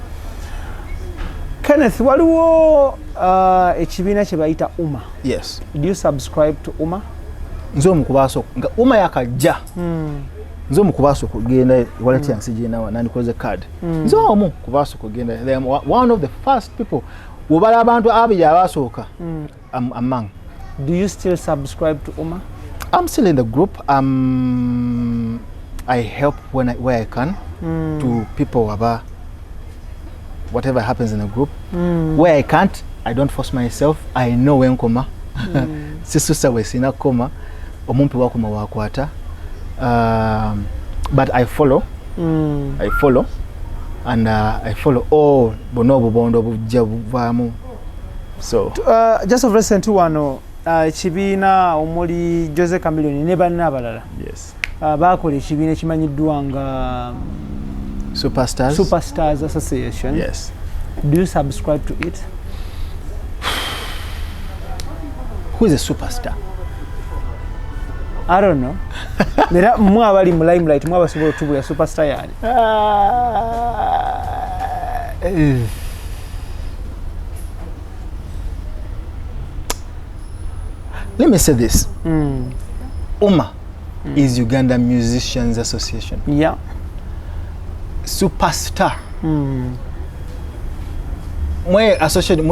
Kenneth, waliwo ekibiina kye bayita UMA. Yes. Do you subscribe to UMA? Nze omukubaaso nga UMA yakajja. Nze omukubaaso kugenda wallet yansi gina nandikoze card. Nze omu kubaaso kugenda. They are one of the first people. Wobala abantu abiri abasooka. Among. Do you still subscribe to UMA? I'm still in the group. I help where I can to people about whatever happens in the group. Where I can't, I don't force myself. I know when koma. Sisusa we sina koma. Omumpi wakoma wakwata. But I follow. I follow. And I follow all bonobo bondo bujabu. So just of recent wano kibiina omuli Jose Chameleone ne banna abalala. Yes. Bakola ekibiina kimanyiddwa nga Superstars Association. Yes. Do you subscribe to it? Who is a superstar? I don't know. Nera mwa abali mu limelight mwa basobola tubula superstar yani. Let me say this. UMA is Uganda Musicians Association. Yeah. Superstar. Mwe association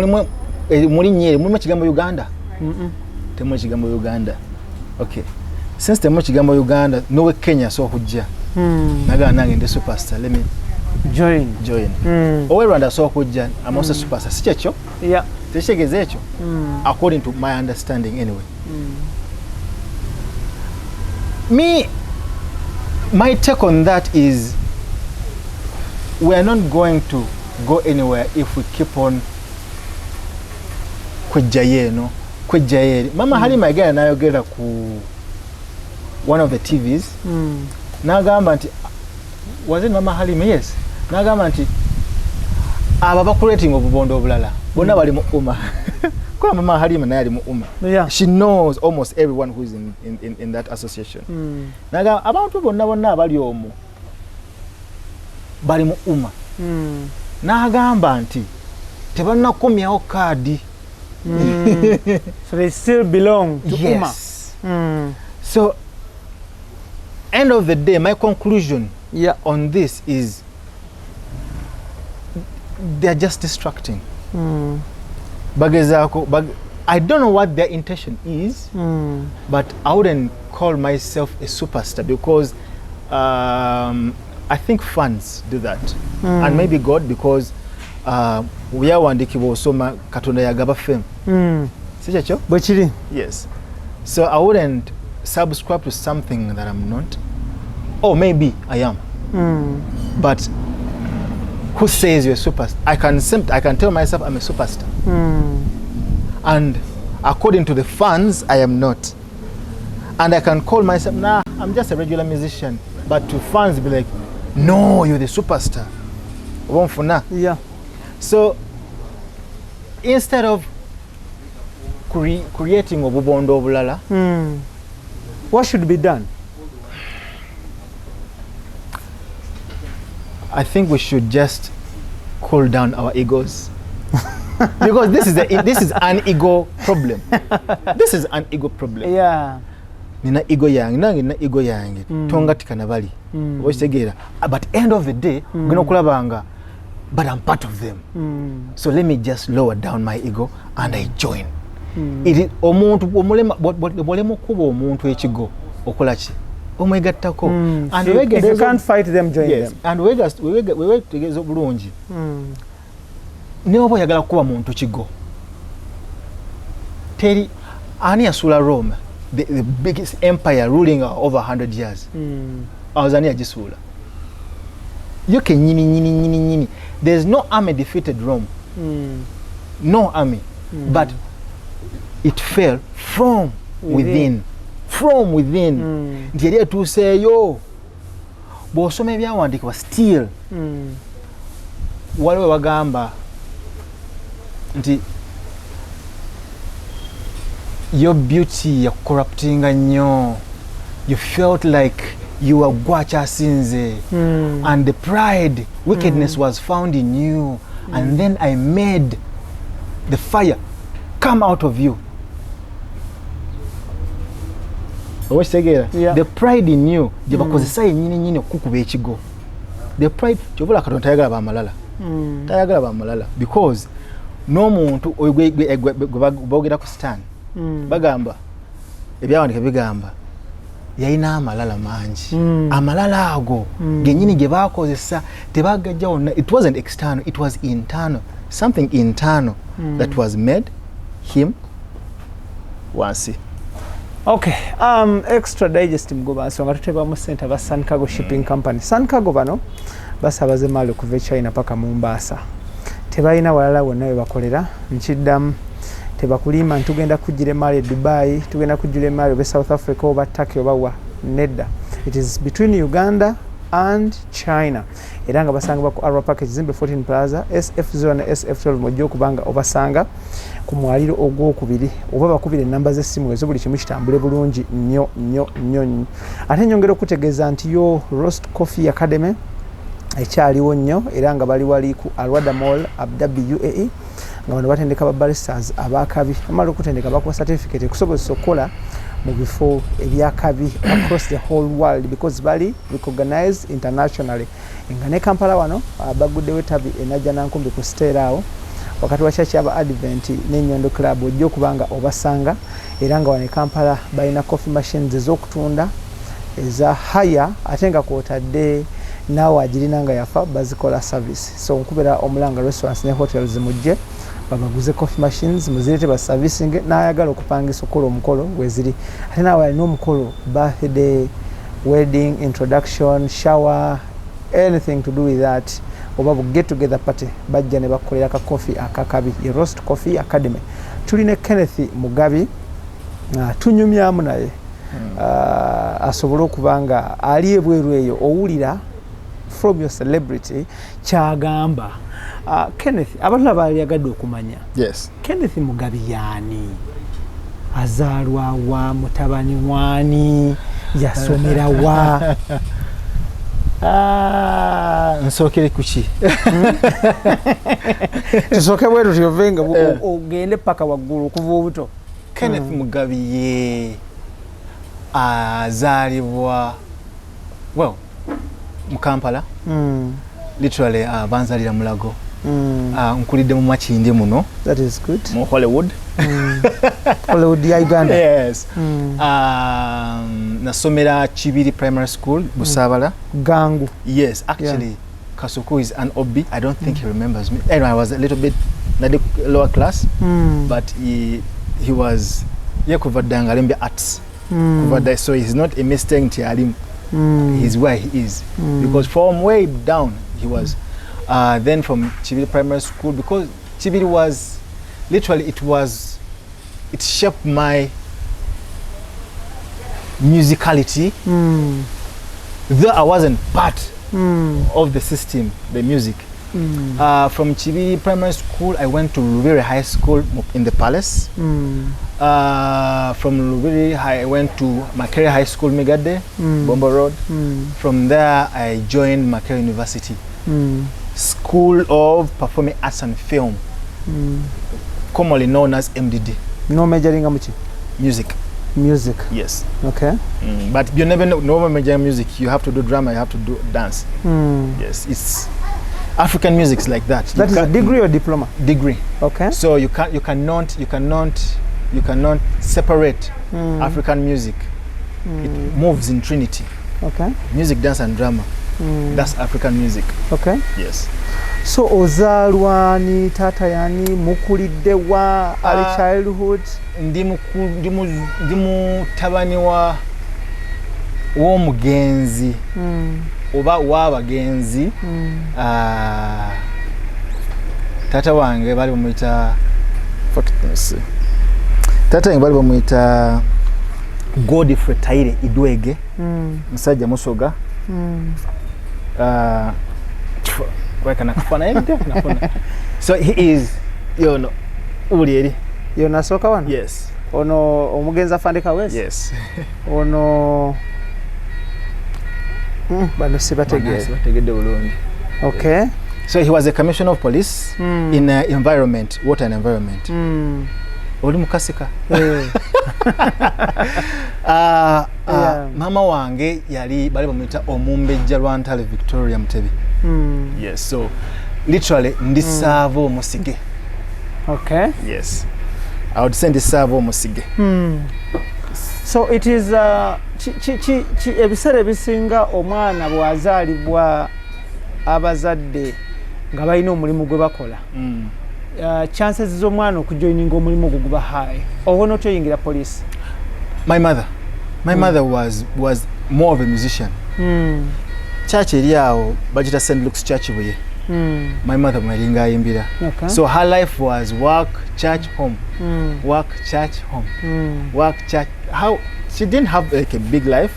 muri nyere muri kigambo Uganda. Temo kigambo Uganda. Okay. Since temo kigambo Uganda, no Kenya so kujja. Naga nange ndi superstar. Let me join. Owe Rwanda so kujja, I'm also superstar. Sichecho? Yeah. Teshegeze echo. According to my understanding anyway. My take on that is we are not going to go anywhere if we keep on kujayeno. Mama Halima again nayogera ku one of the TVs. Nagamba nti was it Mama Halima? Yes. Nagamba nti aba bakurating obubondo obulala bonna bali mu UMA. Kwa Mama Halima naye ali mu UMA. Yeah. She knows almost everyone who is in that association. Nagamba abantu bonna abali omu bali mu UMA. Nagamba nti tebannakomyawo kaadi. So they still belong to UMA. So end of the day, my conclusion on this is they are just distracting. I don't know what their intention is, but I wouldn't call myself a superstar because I think fans do that. And maybe God, because we are one soma katonda yagaba fame. Sichacho? Bachiri. Yes. So I wouldn't subscribe to something that I'm not. Or maybe I am. But who says you're a superstar? I can tell myself I'm a superstar. And according to the fans, I am not. And I can call myself, nah, I'm just a regular musician. But to fans, be like, no, you're the superstar. Yeah. So instead of creating obubondo obulala, what should be done? I think we should just cool down our egos. Because this is an ego problem. This is an ego problem. Yeah. Nina ego yange, nange nina ego yange. Tongatikana bali. Okitegera. But end of the day, gino kulabanga, but I'm part of them. So let me just lower down my ego and I join. It is omuntu omulema bolemo kuba omuntu ekigo okola ki? omwegattako. And if you can't fight them, join them. And we tegeeza bulungi. Ne oba oyagala kuba muntu kigo. Teri ani yasula Rome, the biggest empire ruling over 100 years. Awazani agisula. You can nyini. There's no army defeated Rome. No army. But it fell from within. From within. Nti yali atuuseeyo. Bw'osoma ebyawandiikibwa still. Waliwo bagamba nti your beauty ya corruptinga nnyo. You felt like you were gwakyasinze. And the pride, wickedness was found in you. And then I made the fire come out of you. The pride in you, gyebakozesa yennyini okukuba ekigo. The pride, kyobula Katonda tayagala bamalala. Tayagala bamalala because n'omuntu boogera ku Stan bagamba ebyawandika bigamba yalina amalala mangi. Amalala ago gennyini gye baakozesa tebagajja wonna. It wasn't external, it was internal. Something internal that was made him wansi. Okay, Extra Digest Mugoba nsonga tutebamu ssente ba Sun Cargo Shipping Company. Sun Cargo bano basabaze maali okuva China paka Mombasa. Tebalina walala wonna we bakolera. Nkiddamu tebakulima ntugenda kujjira maali Dubai, tugenda kujjira maali oba South Africa oba Turkey oba wa nedda. It is between Uganda and China. Era nga basanga ku Arrow Package Zimbe 14 Plaza SF0 na SF12 mujja okubanga obasanga ku mwaliro ogwokubiri oba bakubire namba z'essimu ezo buli kimu kitambule bulungi nnyo. Ate nyongera okutegeeza nti yo Roast Coffee Academy ekyaliwo nnyo era nga bali wali ku Alwada Mall Abu UAE nga bano batendeka ba baristas abakabi amala okutendeka bakuwa certificate okusobozesa okukola mu bifo ebyakabi across the whole world because bali recognized internationally. Nga ne Kampala wano baguddewo etabi enajja nankumbi ku Stera awo wakati wa church aba Advent n'Ennyondo Club ojja okubanga obasanga era nga wane Kampala balina coffee machines ez'okutunda eza haya ate nga kwotadde naawe agirina nga yafa bazikola service. So nkubira Omulanga restaurants ne hotels mujje babaguze coffee machines muzirete ba servicing n'ayagala okupangisa okukola omukolo weziri. Ate naawe alina omukolo birthday, wedding, introduction, shower, anything to do with that oba get together party bajja ne bakolera ka coffee akakabi ye Roast Coffee Academy. Tuline Kenneth Mugabi tunyumyamu naye asobole okubanga ali ebweru eyo owulira from your celebrity kyagamba. Kenneth abantu abalyagadde okumanya. Yes. Kenneth Mugabi yaani? Azaalwa wa, mutabani wani, yasomera wa? Nsokere kuki? Tusoke bweru tuyovenga ogende paka waggulu okuva obuto. Kenneth Mugabi ye azaalibwa mu Kampala. Literally banzalira Mulago. Nkulidde mu Makindi muno. That is good. Mu Hollywood. Hollywood ya Uganda. Yes. Nasomera Kibiri Primary School, Busabala. Gangu. Yes, actually, Kasuku is an OB. I don't think he remembers me. Anyway, I was a little bit lower class, but he was kuvadanga alimbe arts. So he's not a mistake nti alim. He's where he is. Because from way down he was. Then from Kibiri Primary School, because Kibiri was literally it shaped my musicality. Though I wasn't part of the system, the music. From Kibiri Primary School, I went to Lubiri High School in the Palace. From Lubiri High, I went to Makerere High School, Megade, Bombo Road. From there, I joined Makerere University, School of Performing Arts and Film, commonly known as MDD. No majoring amuchi? Music. Music. Yes. Okay. But you never know, no major music. You have to do drama. You have to do dance. Yes, it's African music is like that. That is a degree or diploma? Degree. Okay. So you cannot separate African music It moves in Trinity. Okay. Music, dance and drama. That's African music. Okay. Yes. So ozalwa ni tata yani mukulidde wa early childhood? Ndimu tabani wa w'omugenzi oba w'abagenzi. Tata wange bali bamuyita Godfrey Taire Idwege, musajja musoga. So he is, uli nasoka wano? Yes. Ono omugenzi afandika wese? Yes. Ono bano sibategedde bulungi. Okay. So he was a commissioner of police in environment, water and environment. Oli mukasika. Mama wange yali bali bamuyita Omumbejja Lwantale Victoria Mutebi. Yes, so literally ndisava omusige. Okay. Yes. I would say ndisava omusige. So it is ebiseera ebisinga omwana bw'azaalibwa abazadde nga balina omulimu gwe bakola. Chances z'omwana okujoininga omulimu gwe guba high. Obona otyoyingira police? My mother was more of a musician. Church eri awo bagita St. Luke's Church buye. My mother mwalinga ayimbira. Okay. So her life was work, church, home. Work, church, home. Work, church. How she didn't have like a big life.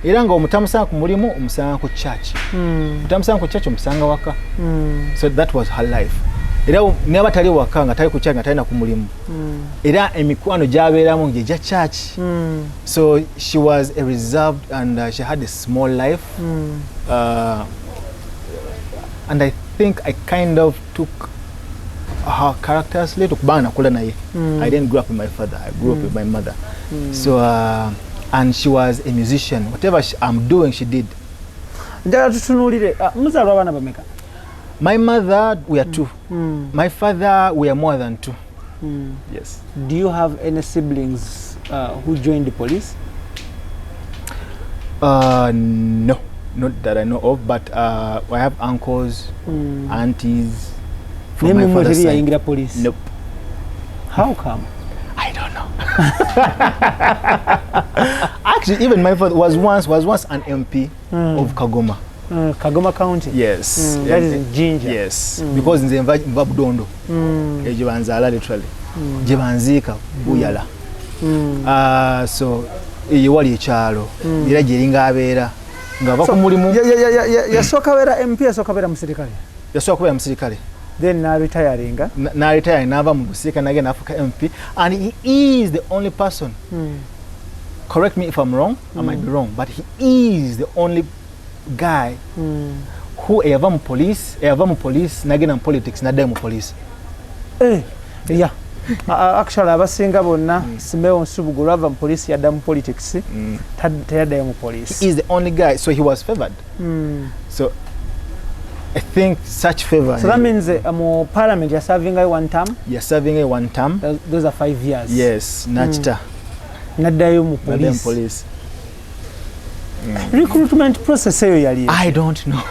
Era nga omutamusanga ku mulimu omusanga ku church. Omutamusanga ku church omusanga waka. So that was her life. Era neba tali waka nga tali ku church nga tali na ku mulimu. Era emikwano gyabeeramu gye church. So she was a reserved and she had a small life. And I think I kind of took her characters little kubana kula naye. I didn't grow up with my father. I grew up with my mother. So and she was a musician. Whatever I'm doing, she did. My mother, we are two. My father, we are more than two. Yes. Do you have any siblings who joined the police? No, not that I know of. But I have uncles, aunties. From my father's side. Police? Nope. How come? I don't know. Actually, even my father was once an MP of Kagoma. Kagoma County? Yes. That is in Jinja? Yes. Because in the Mbabudondo, Jibanzala literally. Jibanzika, Buyala. So, wali chalo. Ira jiringa abera. Ngava kumulimu. Yasoka wera MP, yasoka wera musirikale? Yasoka wera musirikale. Then na retiring. Na retiring nava mubusika na again Africa MP, and he is the only person. Correct me if I'm wrong. I might be wrong, but he is the only guy who ever mu police nagena mu politics nadde mu police. Yeah. Actually abasinga bonna Simeo Nsubugu lava mu police yadda mu politics teyaddayo mu police. He is the only guy, so he was favored. So I think such favor. So that means parliament you're serving one term? You're serving one term. Those are 5 years. Yes, Nachita. Naddayo mu police. Recruitment process yali. I don't know.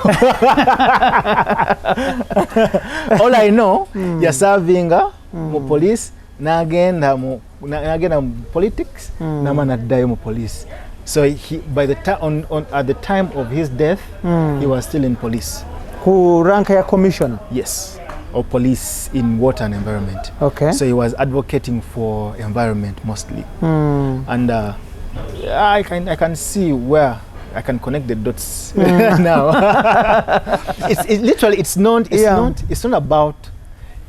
All I know, you're serving mu police, nagenda mu politics, nama naddayo mu police. So he, by the time at the time of his death, he was still in police. Who rank a commissioner? Yes, of police in water and environment. Okay. So he was advocating for environment mostly, and I can see where I can connect the dots now. It's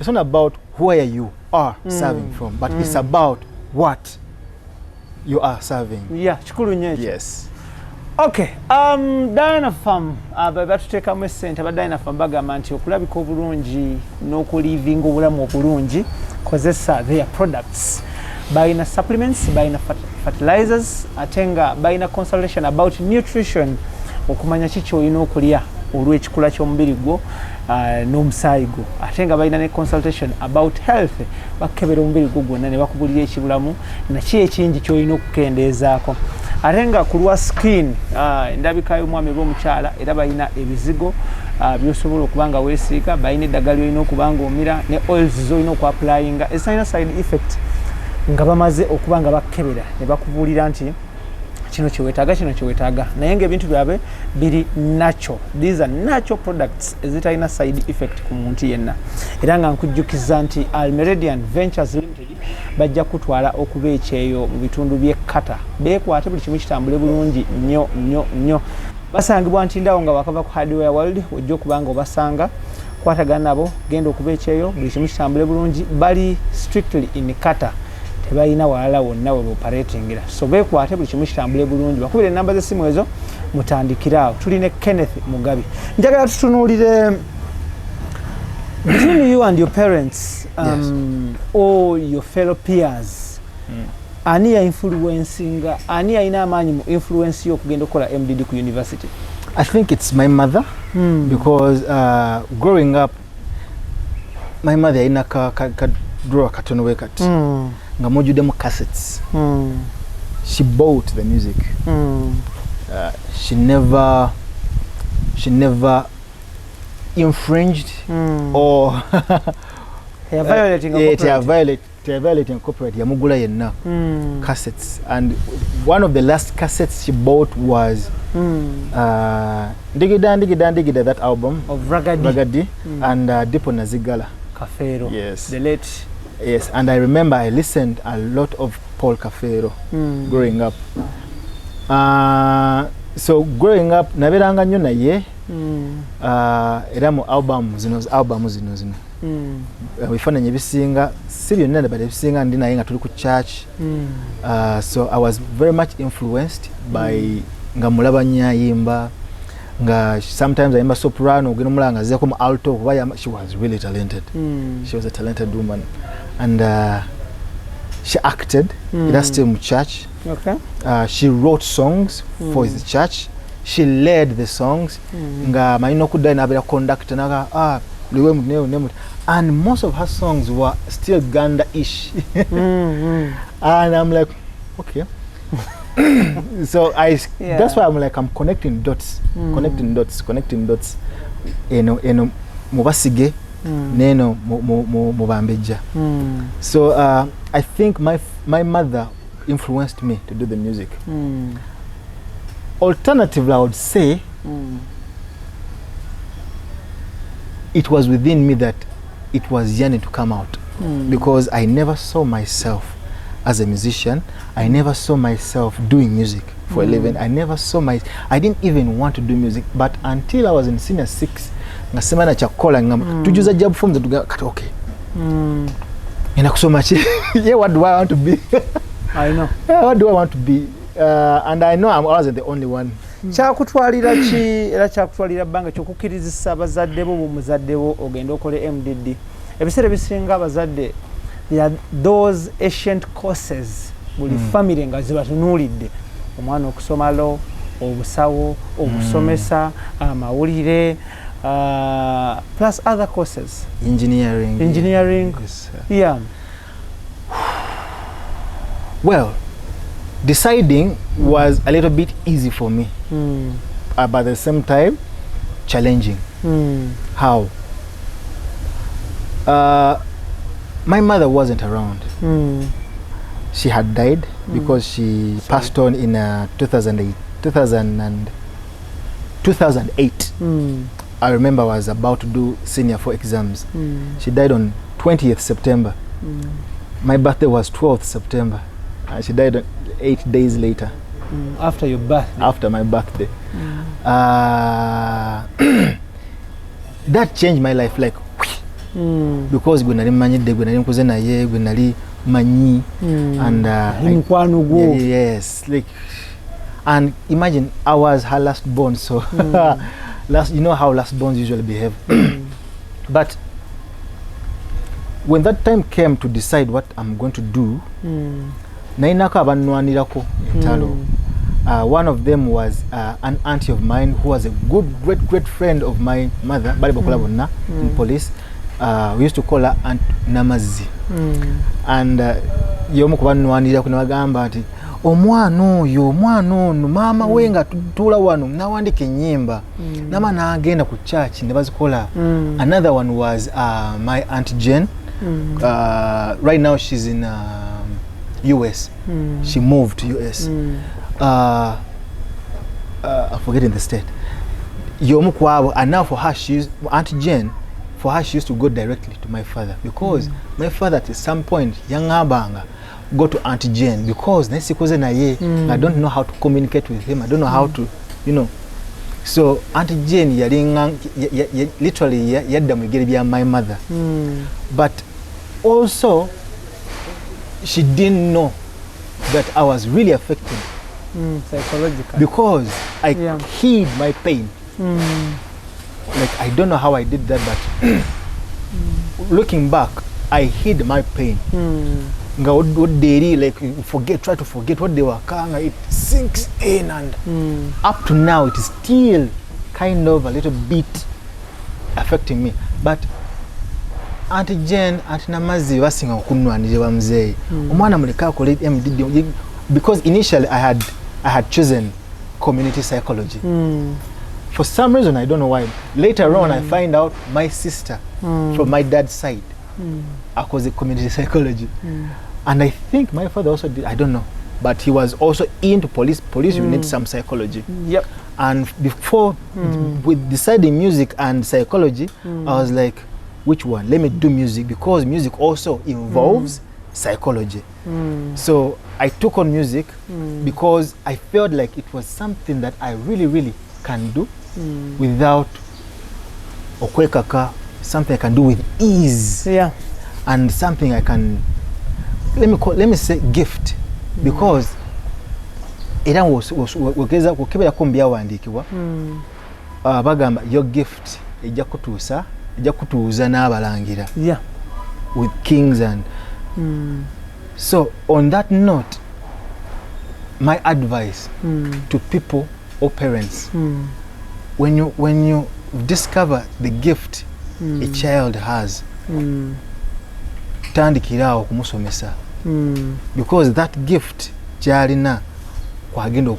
not about where you are serving from, but it's about what you are serving. Yeah, chikulu nyecho. Yes. Okay, Diana Farm, batutekamu essente aba Diana Farm bagamba nti okulabika obulungi n'okulivinga obulamu obulungi kozesa their products. Bayina supplements, bayina fertilizers, ate nga bayina consultation about nutrition, okumanya kiki olina okulya olw'ekikula ky'omubiri gwo n'omusaayi gwo ate nga balina ne consultation about health bakebera omubiri gwo gwonna ne bakubulira ekibulamu naki ekingi ky'olina okukendeezaako ate nga ku lwa skin endabika y'omwami oba omukyala era balina ebizigo byosobola okuba nga weesiiga balina eddagala lyolina okuba nga omira ne oils z'olina okwapulayinga ezitalina side effect nga bamaze okuba nga bakebera ne bakubuulira nti kino kyewetaaga naye ng'ebintu byabwe biri natural. These are natural products ezitalina side effect ku muntu yenna era nga nkujjukiza nti Almeridian Ventures Limited bajja kutwala okuba ekyeyo mu bitundu by'ekkata beekwate buli kimu kitambule bulungi nnyo basangibwa nti ndawo nga wakava ku Hardware World ojja okuba nga obasanga kwatagana nabo genda okuba ekyeyo buli kimu kitambule bulungi bali strictly in kata tebalina walala wonna we operatingira so beekwate buli kimu kitambule bulungi bakubira enamba z'essimu ezo mutandikiraawo tulina Kenneth Mugabi njagala tutunuulire between you and your parents or your fellow peers ani ya influencinga ani yalina amaanyi mu influence y'okugenda okukola MDD ku university? I think it's my mother because growing up my mother yalina drawer katono we kati nga mujudemu cassettes. She bought the music. She never infringed or violating copyright yamugula yenna cassettes, and one of the last cassettes she bought was Digida, that album of Ragadi and Dipo Nazigala Kafero. Yes, the late. Yes, and I remember I listened a lot of Paul Kafero growing up. So growing up naberanga nnyo naye era mu album zino bifaananyi ebisinga si byonna but ebisinga ndi naye nga tuli ku church. So I was very much influenced by nga mulaba nnyo ayimba nga sometimes ayimba soprano ogenda omulanga azeeko mu alto kuba she was really talented. She was a talented woman and she acted era still mu church. Okay. She wrote songs for the church. She led the songs nga malina okudda n'abeera conductor naga liwe mu and most of her songs were still Ganda-ish. And I'm like, okay. So that's why I'm like, I'm connecting dots. Connecting dots. Eno mubasige neno mubambeja. So I think my mother influenced me to do the music. Alternatively, I would say it was within me that it was yearning to come out because I never saw myself as a musician. I never saw myself doing music for a living. I didn't even want to do music, but until I was in senior 6 ngasema na chakola ngam tujuza job forms that okay. Inakusoma chi yeah, what do I want to be? I know. Yeah, what do I want to be? And I know I wasn't the only one. Kyakutwalira ki era kyakutwalira bbanga kyokukkirizisa abazadde bo muzadde wo ogenda okole MDD ebiseera bisinga abazadde those ancient courses buli family nga zibatunuulidde omwana okusoma lo obusawo obusomesa amawulire plus other courses engineering yes, yeah. Well, deciding was a little bit easy for me, but at the same time challenging. How? My mother wasn't around. She had died because she passed on in 2008. I remember I was about to do senior 4 exams. She died on 20th September. My birthday was 12th September. She died 8 days later. After your birthday? After my birthday. That changed my life like because gwe nali manyidde gwe nali nkuze naye gwe nali manyi and yes, like, and imagine I was her last born, so you know how last borns usually behave. But when that time came to decide what I'm going to do, nainako abanwanirako entalo One of them was an auntie of mine who was a good, great friend of my mother. Police. We used to call her Aunt Namazi. And yomu kubanwanira kunabagamba ati omwana oyo mama wenga tula wano nawandika ennyimba nama nagenda ku church ne bazikola. Another one was my Aunt Jane. Right now she's in US. She moved to US. I'm forgetting the state. Yomu kwabo, and now for her she used, Aunt Jane, for her she used to go directly to my father because my father at some point yangabanga go to Aunt Jane because nesikoze na ye. I don't know how to communicate with him. I don't know how to, you know. So Aunt Jane literally yadda mugere bya my mother. But also she didn't know that I was really affected psychologically because I hid my pain. Like I don't know how I did that, but looking back, I hid my pain. What they like try to forget what they were kanga. It sinks in, and up to now it is still kind of a little bit affecting me. But Auntie Jane, Auntie Namazi wasinga kunwanije bamzee. Omwana muleka akole MD because initially I had chosen community psychology. For some reason, I don't know why. Later on, I find out my sister from my dad's side was a community psychology. And I think my father also did, I don't know. But he was also into police. Police, you need some psychology. Yep. And before with deciding music and psychology, I was like, which one? Let me do music because music also involves psychology. So I took on music because I felt like it was something that I really can do without okwekaka, something I can do with ease. Yeah. And something I can, let me say gift, because era wogeza kukebera kumbya wandikiwa bagamba your gift ejja kutuuza n'abalangira with kings and so on that note, my advice to people or parents, when you discover the gift a child has, tandikirawo kumusomesa because that gift kyalina kwagenda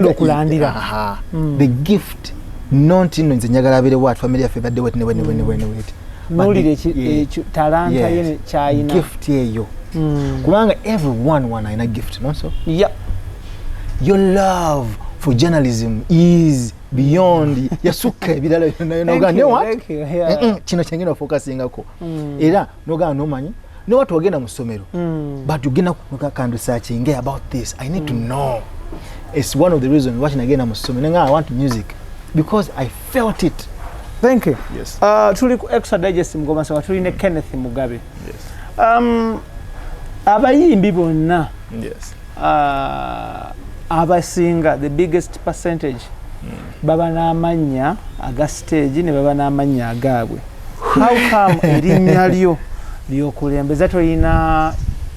okulandira the gift not ino nze njagala abere wat family affe badde wet nolire talanta yene kyayina gift eyo kubanga everyone wana gift, no? So your love for journalism is beyond yasuka ebirala nogane what kino kyengenda focusingako era nogana nomanyi no what wagenda mu ssomero but ugenda kandu searching about this. I need to know. It's one of the reasons why nagenda mu ssomero nga I want music because I felt it. Thank you. Yes. Tuli ku Extra Digest Mugoma sawa tuli ne Kenneth Mugabi. Yes. Abayimbi bonna. Yes. Abasinga the biggest percentage baba n'amanya aga stage ne baba n'amanya agaabwe. How come erinnya lyo lyokulembeza toyina,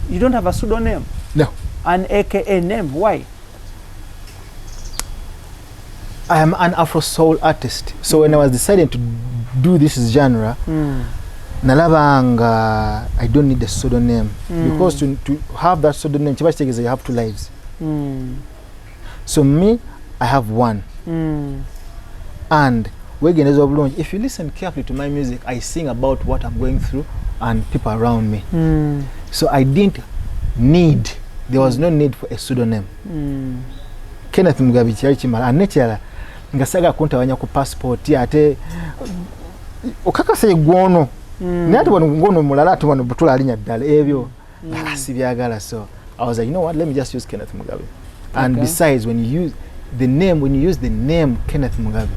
you don't have a pseudonym? No. An AKA name? Why? I am an Afro soul artist. So when I was deciding to do this genre, nalabanga I don't need a pseudonym because to have that pseudonym, you have 2 lives. So me, I have one. And if you listen carefully to my music, I sing about what I'm going through and people around me. So I didn't need, there was no need for a pseudonym. Kenneth Mugabi kyali kimala anekyala ngasaga kuntawanya ku passport ate okakase gwono nati wano ngono mulala ate wano butula alinya ddala ebyo sibyagala. So I was like, you know what, let me just use Kenneth Mugabi. And besides, when you use the name Kenneth Mugabi,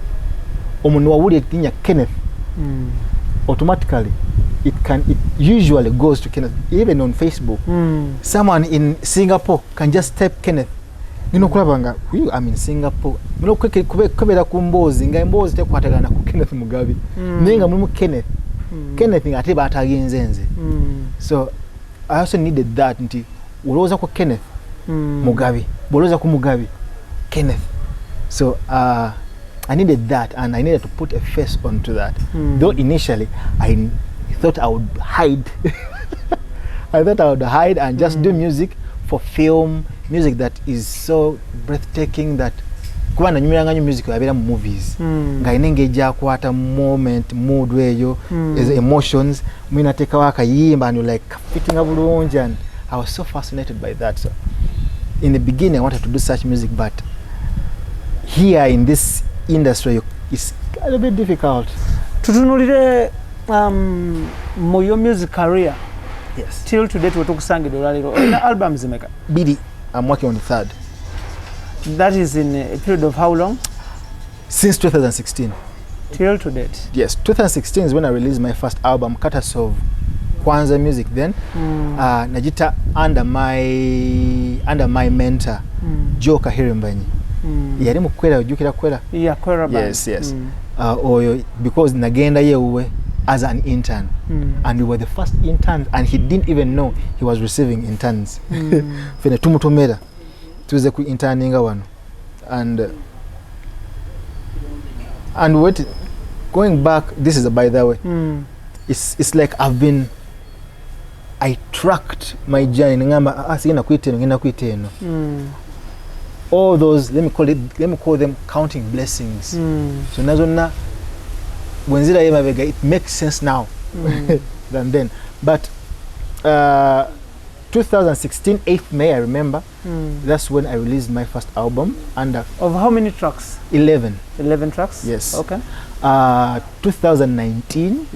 omuntu wawuli etinya Kenneth, automatically it usually goes to Kenneth. Even on Facebook, someone in Singapore can just type Kenneth. You know, kulabanga, I'm in Singapore. You know, kubera kumbozi, nga mbozi tekwatagana ku Kenneth Mugabi. Nenga mulimu Kenneth. Kenneth nga ate batagenze nze. So I also needed that nti ulowooza ku Kenneth Mugabi. Bolowooza ku Mugabi. Kenneth. So I needed that, and I needed to put a face onto that. Though initially I thought I would hide. I thought I would hide and just do music for film, music that is so breathtaking that kuba nanyumiranga nnyo music yabeera mu movies nga ina engeri akwata moment mood weeyo emotions mwina teekawo akayimba and like fitting bulungi, and I was so fascinated by that. So in the beginning I wanted to do such music, but here in this industry it's a little bit difficult. Tutunulire mu your music career. Yes. Till today tukusangidde olwaleero olina albums zimeka? Bidi, I'm working on the third. That is in a period of how long? Since 2016. Till to date? Yes, 2016 is when I released my first album, courtesy of Kwanzaa Music then. Najita under my mentor, Joe Kahirimbanyi. Yali mukwera ojukira kwera? Yeah, kwera band. Yes. Oyo, because nagenda yewe as an intern. And we were the first interns, and he didn't even know he was receiving interns. Fene tumutomera. Tuze ku interninga wano. And what, going back, this is by the way, it's like I tracked my journey. All those, let me call them counting blessings. So nazonna wenzira yemabega, it makes sense now than then. But 2016, 8th May, I remember, that's when I released my first album. Of how many tracks? 11. 11 tracks? Yes. Okay. 2016,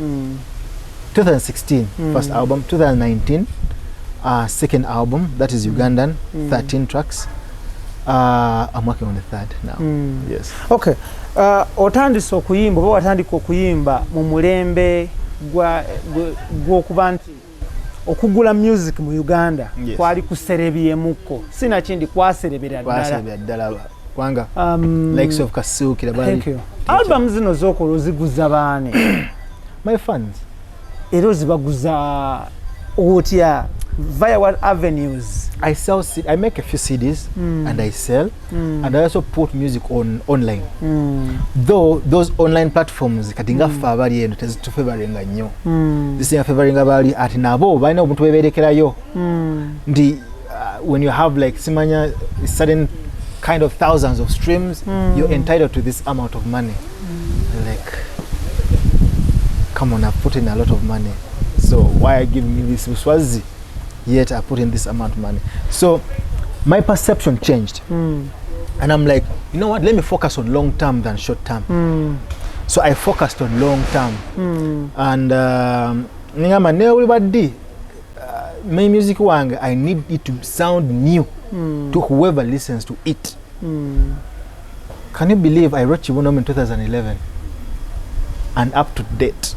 first album. 2019, second album, that is Ugandan, 13 tracks. I'm working on the third now. Yes. Okay. Otandise okuyimba, oba watandika okuyimba mu mulembe gw'okuba nti okugula music mu Uganda kwali kuserebyemuko. Sina kindi kwaserebera ddala. Kwanga likes of Kasukira bali. Thank you. Albums zino z'okola oziguza baani? My fans. Era ozibaguza otya? Via what avenues? I make a few CDs and I sell, and I also put music online. Though those online platforms katinga favori eno tezitufavoringa nnyo. Zisinga favoringa bali ati nabo balina omuntu beberekerayo. Ndi when you have like simanya certain kind of thousands of streams, you're entitled to this amount of money. Like, come on, I've put in a lot of money, so why give me this uswazi? Yet I put in this amount of money. So my perception changed. And I'm like, you know what, let me focus on long term than short term. So I focused on long term. And my music wang, I need it to sound new to whoever listens to it. Can you believe I wrote Chibunom in 2011 and up to date?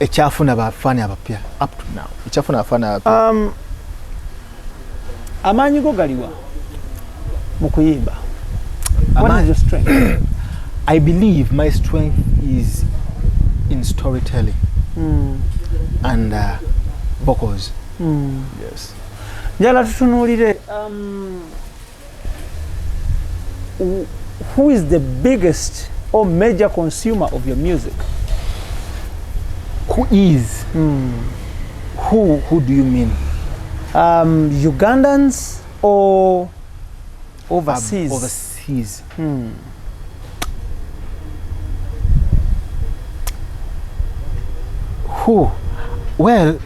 Echafuna bafana abapya up to now. Echafuna bafana abapya. Amanyi go galiwa mu kuyimba. What is your strength? I believe my strength is in storytelling and vocals. Yes. Njala tutunulire, who is the biggest or major consumer of your music? Who is? Who do you mean? Ugandans or overseas? Overseas. Who? Well,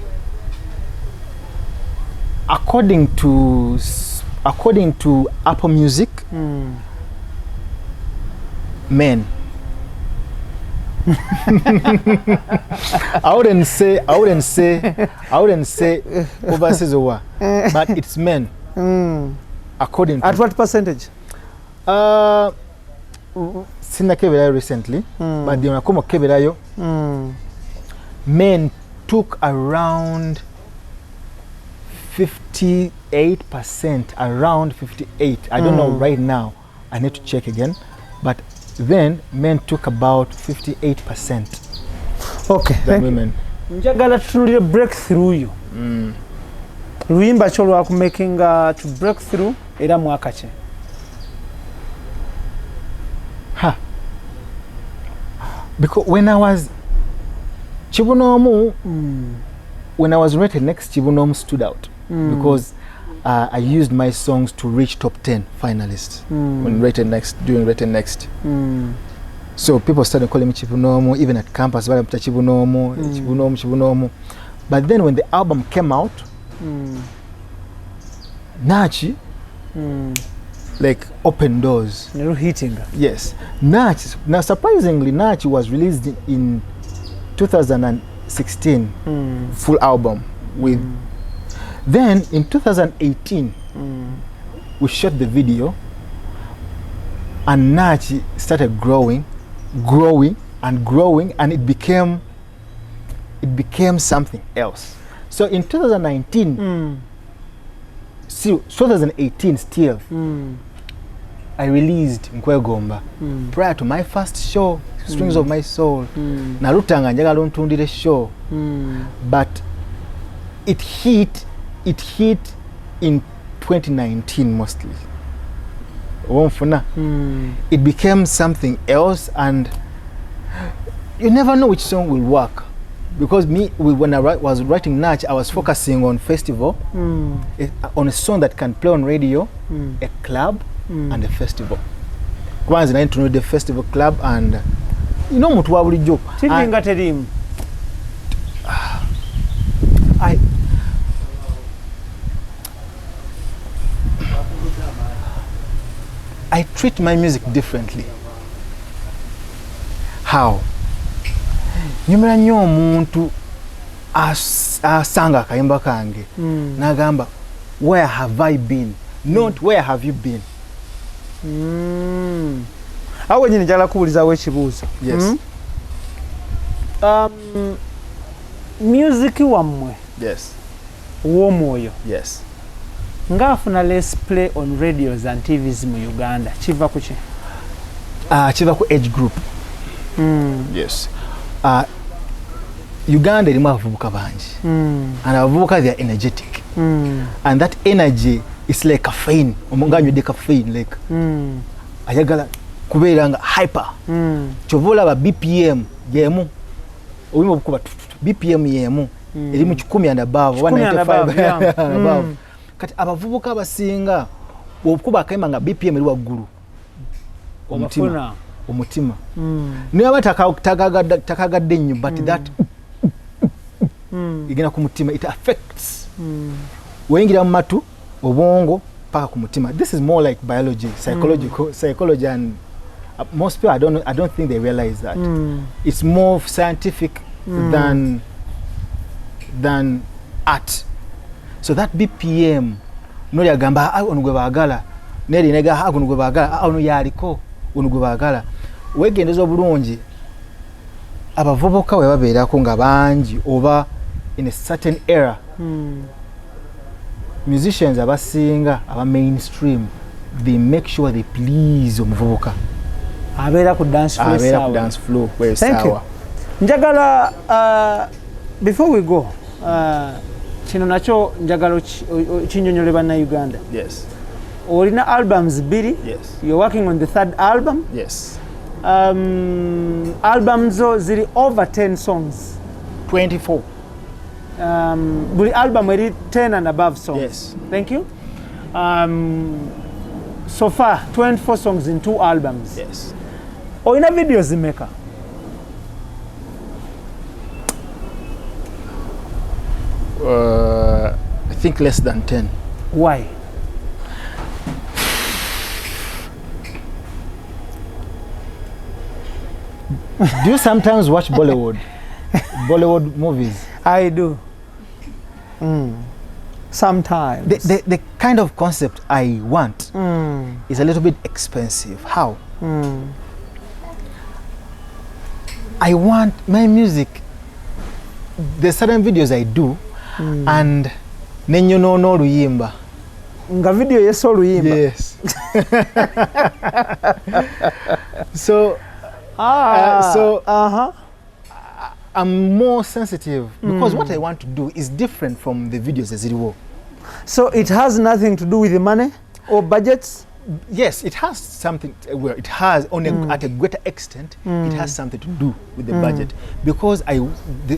according to Apple Music, men. I wouldn't say overseas or what, but it's men. According to at what percentage? Sina keberayo recently, but the unakomo keberayo, men took around 58%, around 58. I don't know right now. I need to check again, but then men took about 58%. Okay. Than women. Njagala tutunulire breakthrough you. Luyimba kyo lwakumakinga to breakthrough era mwaka ki? Because when I was Chibunomu, when I was rated next, Chibunomu stood out because I used my songs to reach top 10 finalists when rated next, doing rated next. So people started calling me Chibunomu, even at campus, Chibunomu. But then when the album came out, Nachi, like open doors. You're hitting. Yes. Nachi. Now surprisingly, Nachi was released in 2016, full album with. Then in 2018, we shot the video, and Nachi started growing, and it became something else. So in 2019. 2018 still, I released Nkwegomba prior to my first show, Strings of My Soul. Narutanga njagala ontundire show, but it hit in 2019 mostly. It became something else, and you never know which song will work. Because when I was writing Natch, I was focusing on festival, on a song that can play on radio, a club, and a festival. Once I to know the festival club, and you know what we do. I treat my music differently. How? Nyumira nnyo omuntu asanga akayimba kange nagamba where have I been, not where have you been. Awo nyine njagala kubulizawo ekibuuzo. Yes. Music wammwe. Yes. W'omwoyo. Yes. Ngafuna let's play on radios and TVs mu Uganda. Kiva ku ki? Kiva ku age group. Yes. Uganda erimu abavubuka bangi, and abavubuka they are energetic, and that energy is like caffeine. Omunga anywedde caffeine like ayagala kubeera nga hyper. Kyova olaba BPM yemu, obuyimba obukuba BPM yemu eri mu 10 and above, 195 and above. Kati abavubuka abasinga okuba akayimba nga BPM eri waggulu omutima niyo aba takagadde nnyo, but that igenda ku mutima, it affects weyingira mu matu obwongo paka ku mutima. This is more like biology, psychology, and most people I don't think they realize that it's more scientific than art. So that BPM noli agamba ono gwe baagala neri nega ono gwe baagala ono yaliko ono gwe baagala wegendeza obulungi abavubuka we babeerako nga bangi oba in a certain era. Musicians abasinga aba mainstream, they make sure they please omuvubuka abeera ku dance floor where thank you. Njagala before we go kino nakyo njagala kinyonyole banna Uganda. Yes. Olina albums 2. Yes. You're working on the 3rd album. Yes. Albums ziri over 10 songs. 24. Buli album eri 10 and above songs. Yes. Thank you. So far 24 songs in 2 albums. Yes. Olina videos zimeka? I think less than 10. Why? Do you sometimes watch Bollywood movies? I do. Sometimes. The kind of concept I want is a little bit expensive. How? I want my music. There's certain videos I do, and nenyono no luyimba. Nga video yeso luyimba. Yes. So I'm more sensitive because what I want to do is different from the videos as it were. So it has nothing to do with the money or budgets? yes, it has something. Well, it has at a greater extent. It has something to do with the budget, because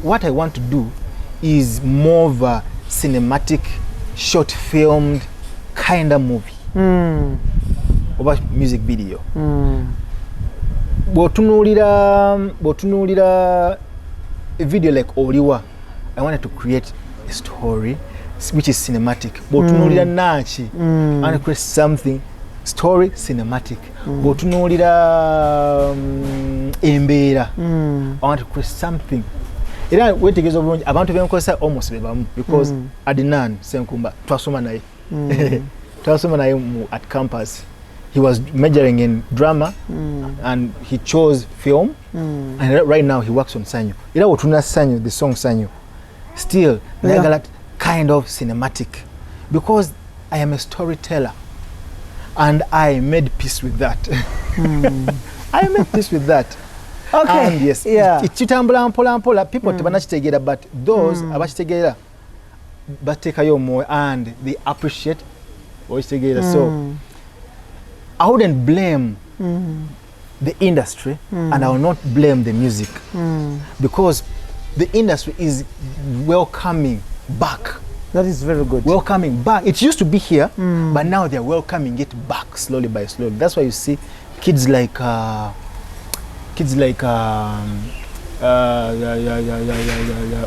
what I want to do is more of a cinematic, short filmed kind of movie, over music video. Botunulira a video like Oliwa, I wanted to create a story which is cinematic. Botunulira Nachi, I want to create something. Story cinematic. Botunulira Embera, I want to create something. Era wetegeeza obulungi abantu benkozesa almost bebamu, because Adnan Senkumba twasoma naye at campus. He was majoring in drama and he chose film, and right now he works on Sanyu. Era wotuna Sanyu, the song Sanyu, still nagala kind of cinematic, because I am a storyteller. And I made peace with that. I made peace with that. Okay. And yes, chitambula mpola people tebanachitegeera, but those abachitegeera batekayo more and they appreciate what chitegeera. So I wouldn't blame the industry, and I will not blame the music, because the industry is welcoming back. That is very good. Welcoming back. It used to be here, but now they're welcoming it back slowly by slowly. That's why you see kids like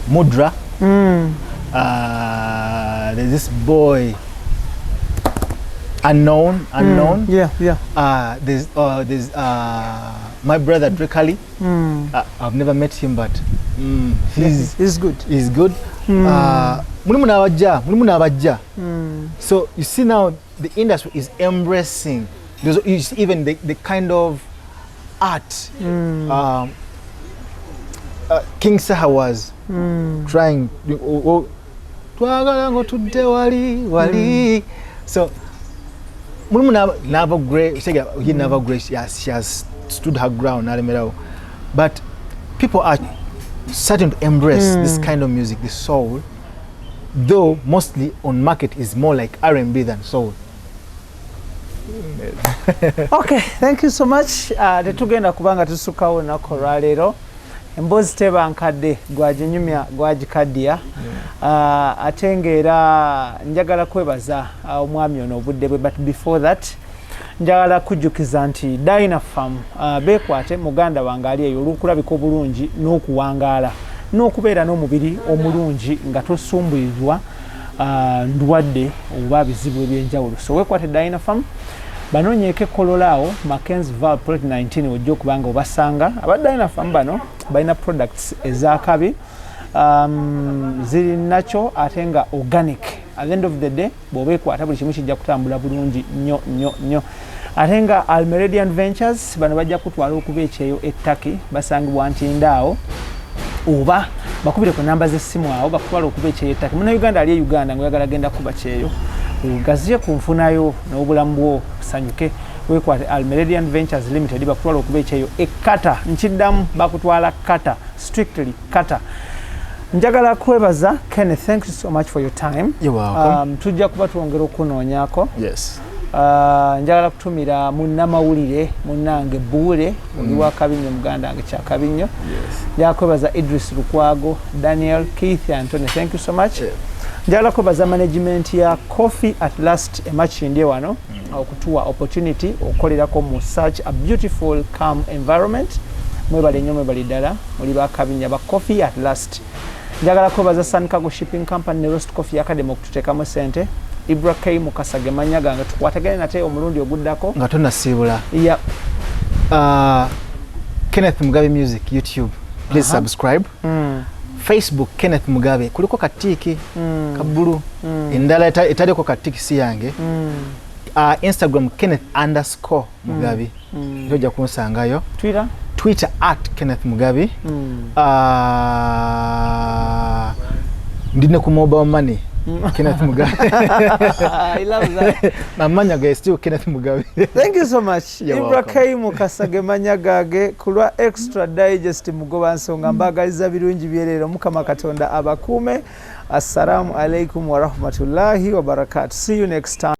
Mudra. There's this boy, unknown. There's my brother Drekali. I've never met him, but he's good. He's good. So you see now the industry is embracing. There's even the kind of art King Saha was trying. So she has stood her ground. But people are starting to embrace this kind of music, the soul, though mostly on market is more like R&B than soul. Okay, thank you so much. Tetugenda kubanga tusukawo nako lwaleero. Embozi teba nkadde gwajinyumya gwagikaddiya. Ate ng'era njagala kwebaza omwami ono obudde bwe, but before that njagala kujjukiza nti Dynafam beekwate muganda wange ali eyo olukulabika obulungi n'okuwangaala n'okubeera n'omubiri omulungi nga tosumburizwa ndwadde oba bizibu ebyenjawulo. So weekwate Dynafam banoonyeeko ekkololaawo Mackenzie Val Plot 19 ojja okubanga obasanga. Aba Dynafam bano balina products ezakabi ziri nakyo ate nga organic. At the end of the day bw'obeekwata buli kimu kijja kutambula bulungi nnyo. Ate nga Almeridian Ventures bano bajja kutwala okuba ekyeyo ettaki basangibwa Ntindaawo, oba bakubire ku namba z'essimu awo bakutwala okuba ekyeyo ettaki. Munnayuganda ali e Uganda ng'oyagala genda kuba kyeyo gaziye ku nfunayo n'obulamu bwo busanyuke. Weekwate Almeridian Ventures Limited bakutwala okuba ekyeyo ekkata. Nkiddamu bakutwala kata, strictly kata. Njagala kwebaza Kenneth, thank you so much for your time. You're welcome. Tujja kuba tuwongera okunoonyaako. Yes. Njagala kutumira munnamawulire munnange Buule oli wa Kabinyo muganda wange kya Kabinyo. Njagala kwebaza Idris Lukwago, Daniel, Keith, Anthony, thank you so much. Njagala kwebaza management ya Coffee at Last Emakindye wano okutuwa opportunity okukolerako mu such a beautiful calm environment. Mwebale nnyo, mwebale ddala muli ba Kabinyo ba Coffee at Last. Njagala kwebaza Sun Cargo Shipping Company ne Roast Coffee Academy okututeekamu sente. IBRAH Mukasage manya gange tukwatagane nate omulundi oguddako nga tonnasiibula. Kenneth Mugabi Music YouTube, please subscribe. Facebook Kenneth Mugabi kuliko katiki kabulu endala etaliko katiki si yange. Instagram Kenneth_Mugabi tojja kunsangayo. Twitter @Kenneth Mugabi. Ndine ku mobile money Kenneth Mugabi. I love that. Mamanya guys still Kenneth Mugabi. Thank you so much. IBRAH Mukasage manya gage kulwa Extra Digest mugoba nsonga mbagaliza birungi byerero Mukama Katonda abakume. Assalamu alaikum wa rahmatullahi wa barakatuh. See you next time.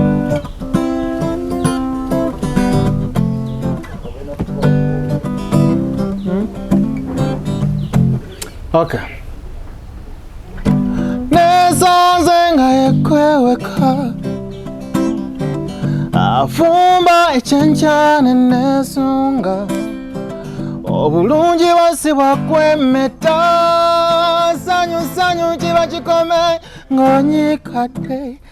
Okay. Nesanze nga yekweweka afumba ekyenkyane nesunga obulungi wasibwa kwemeta sanyu kiba kikome ng'onyikadde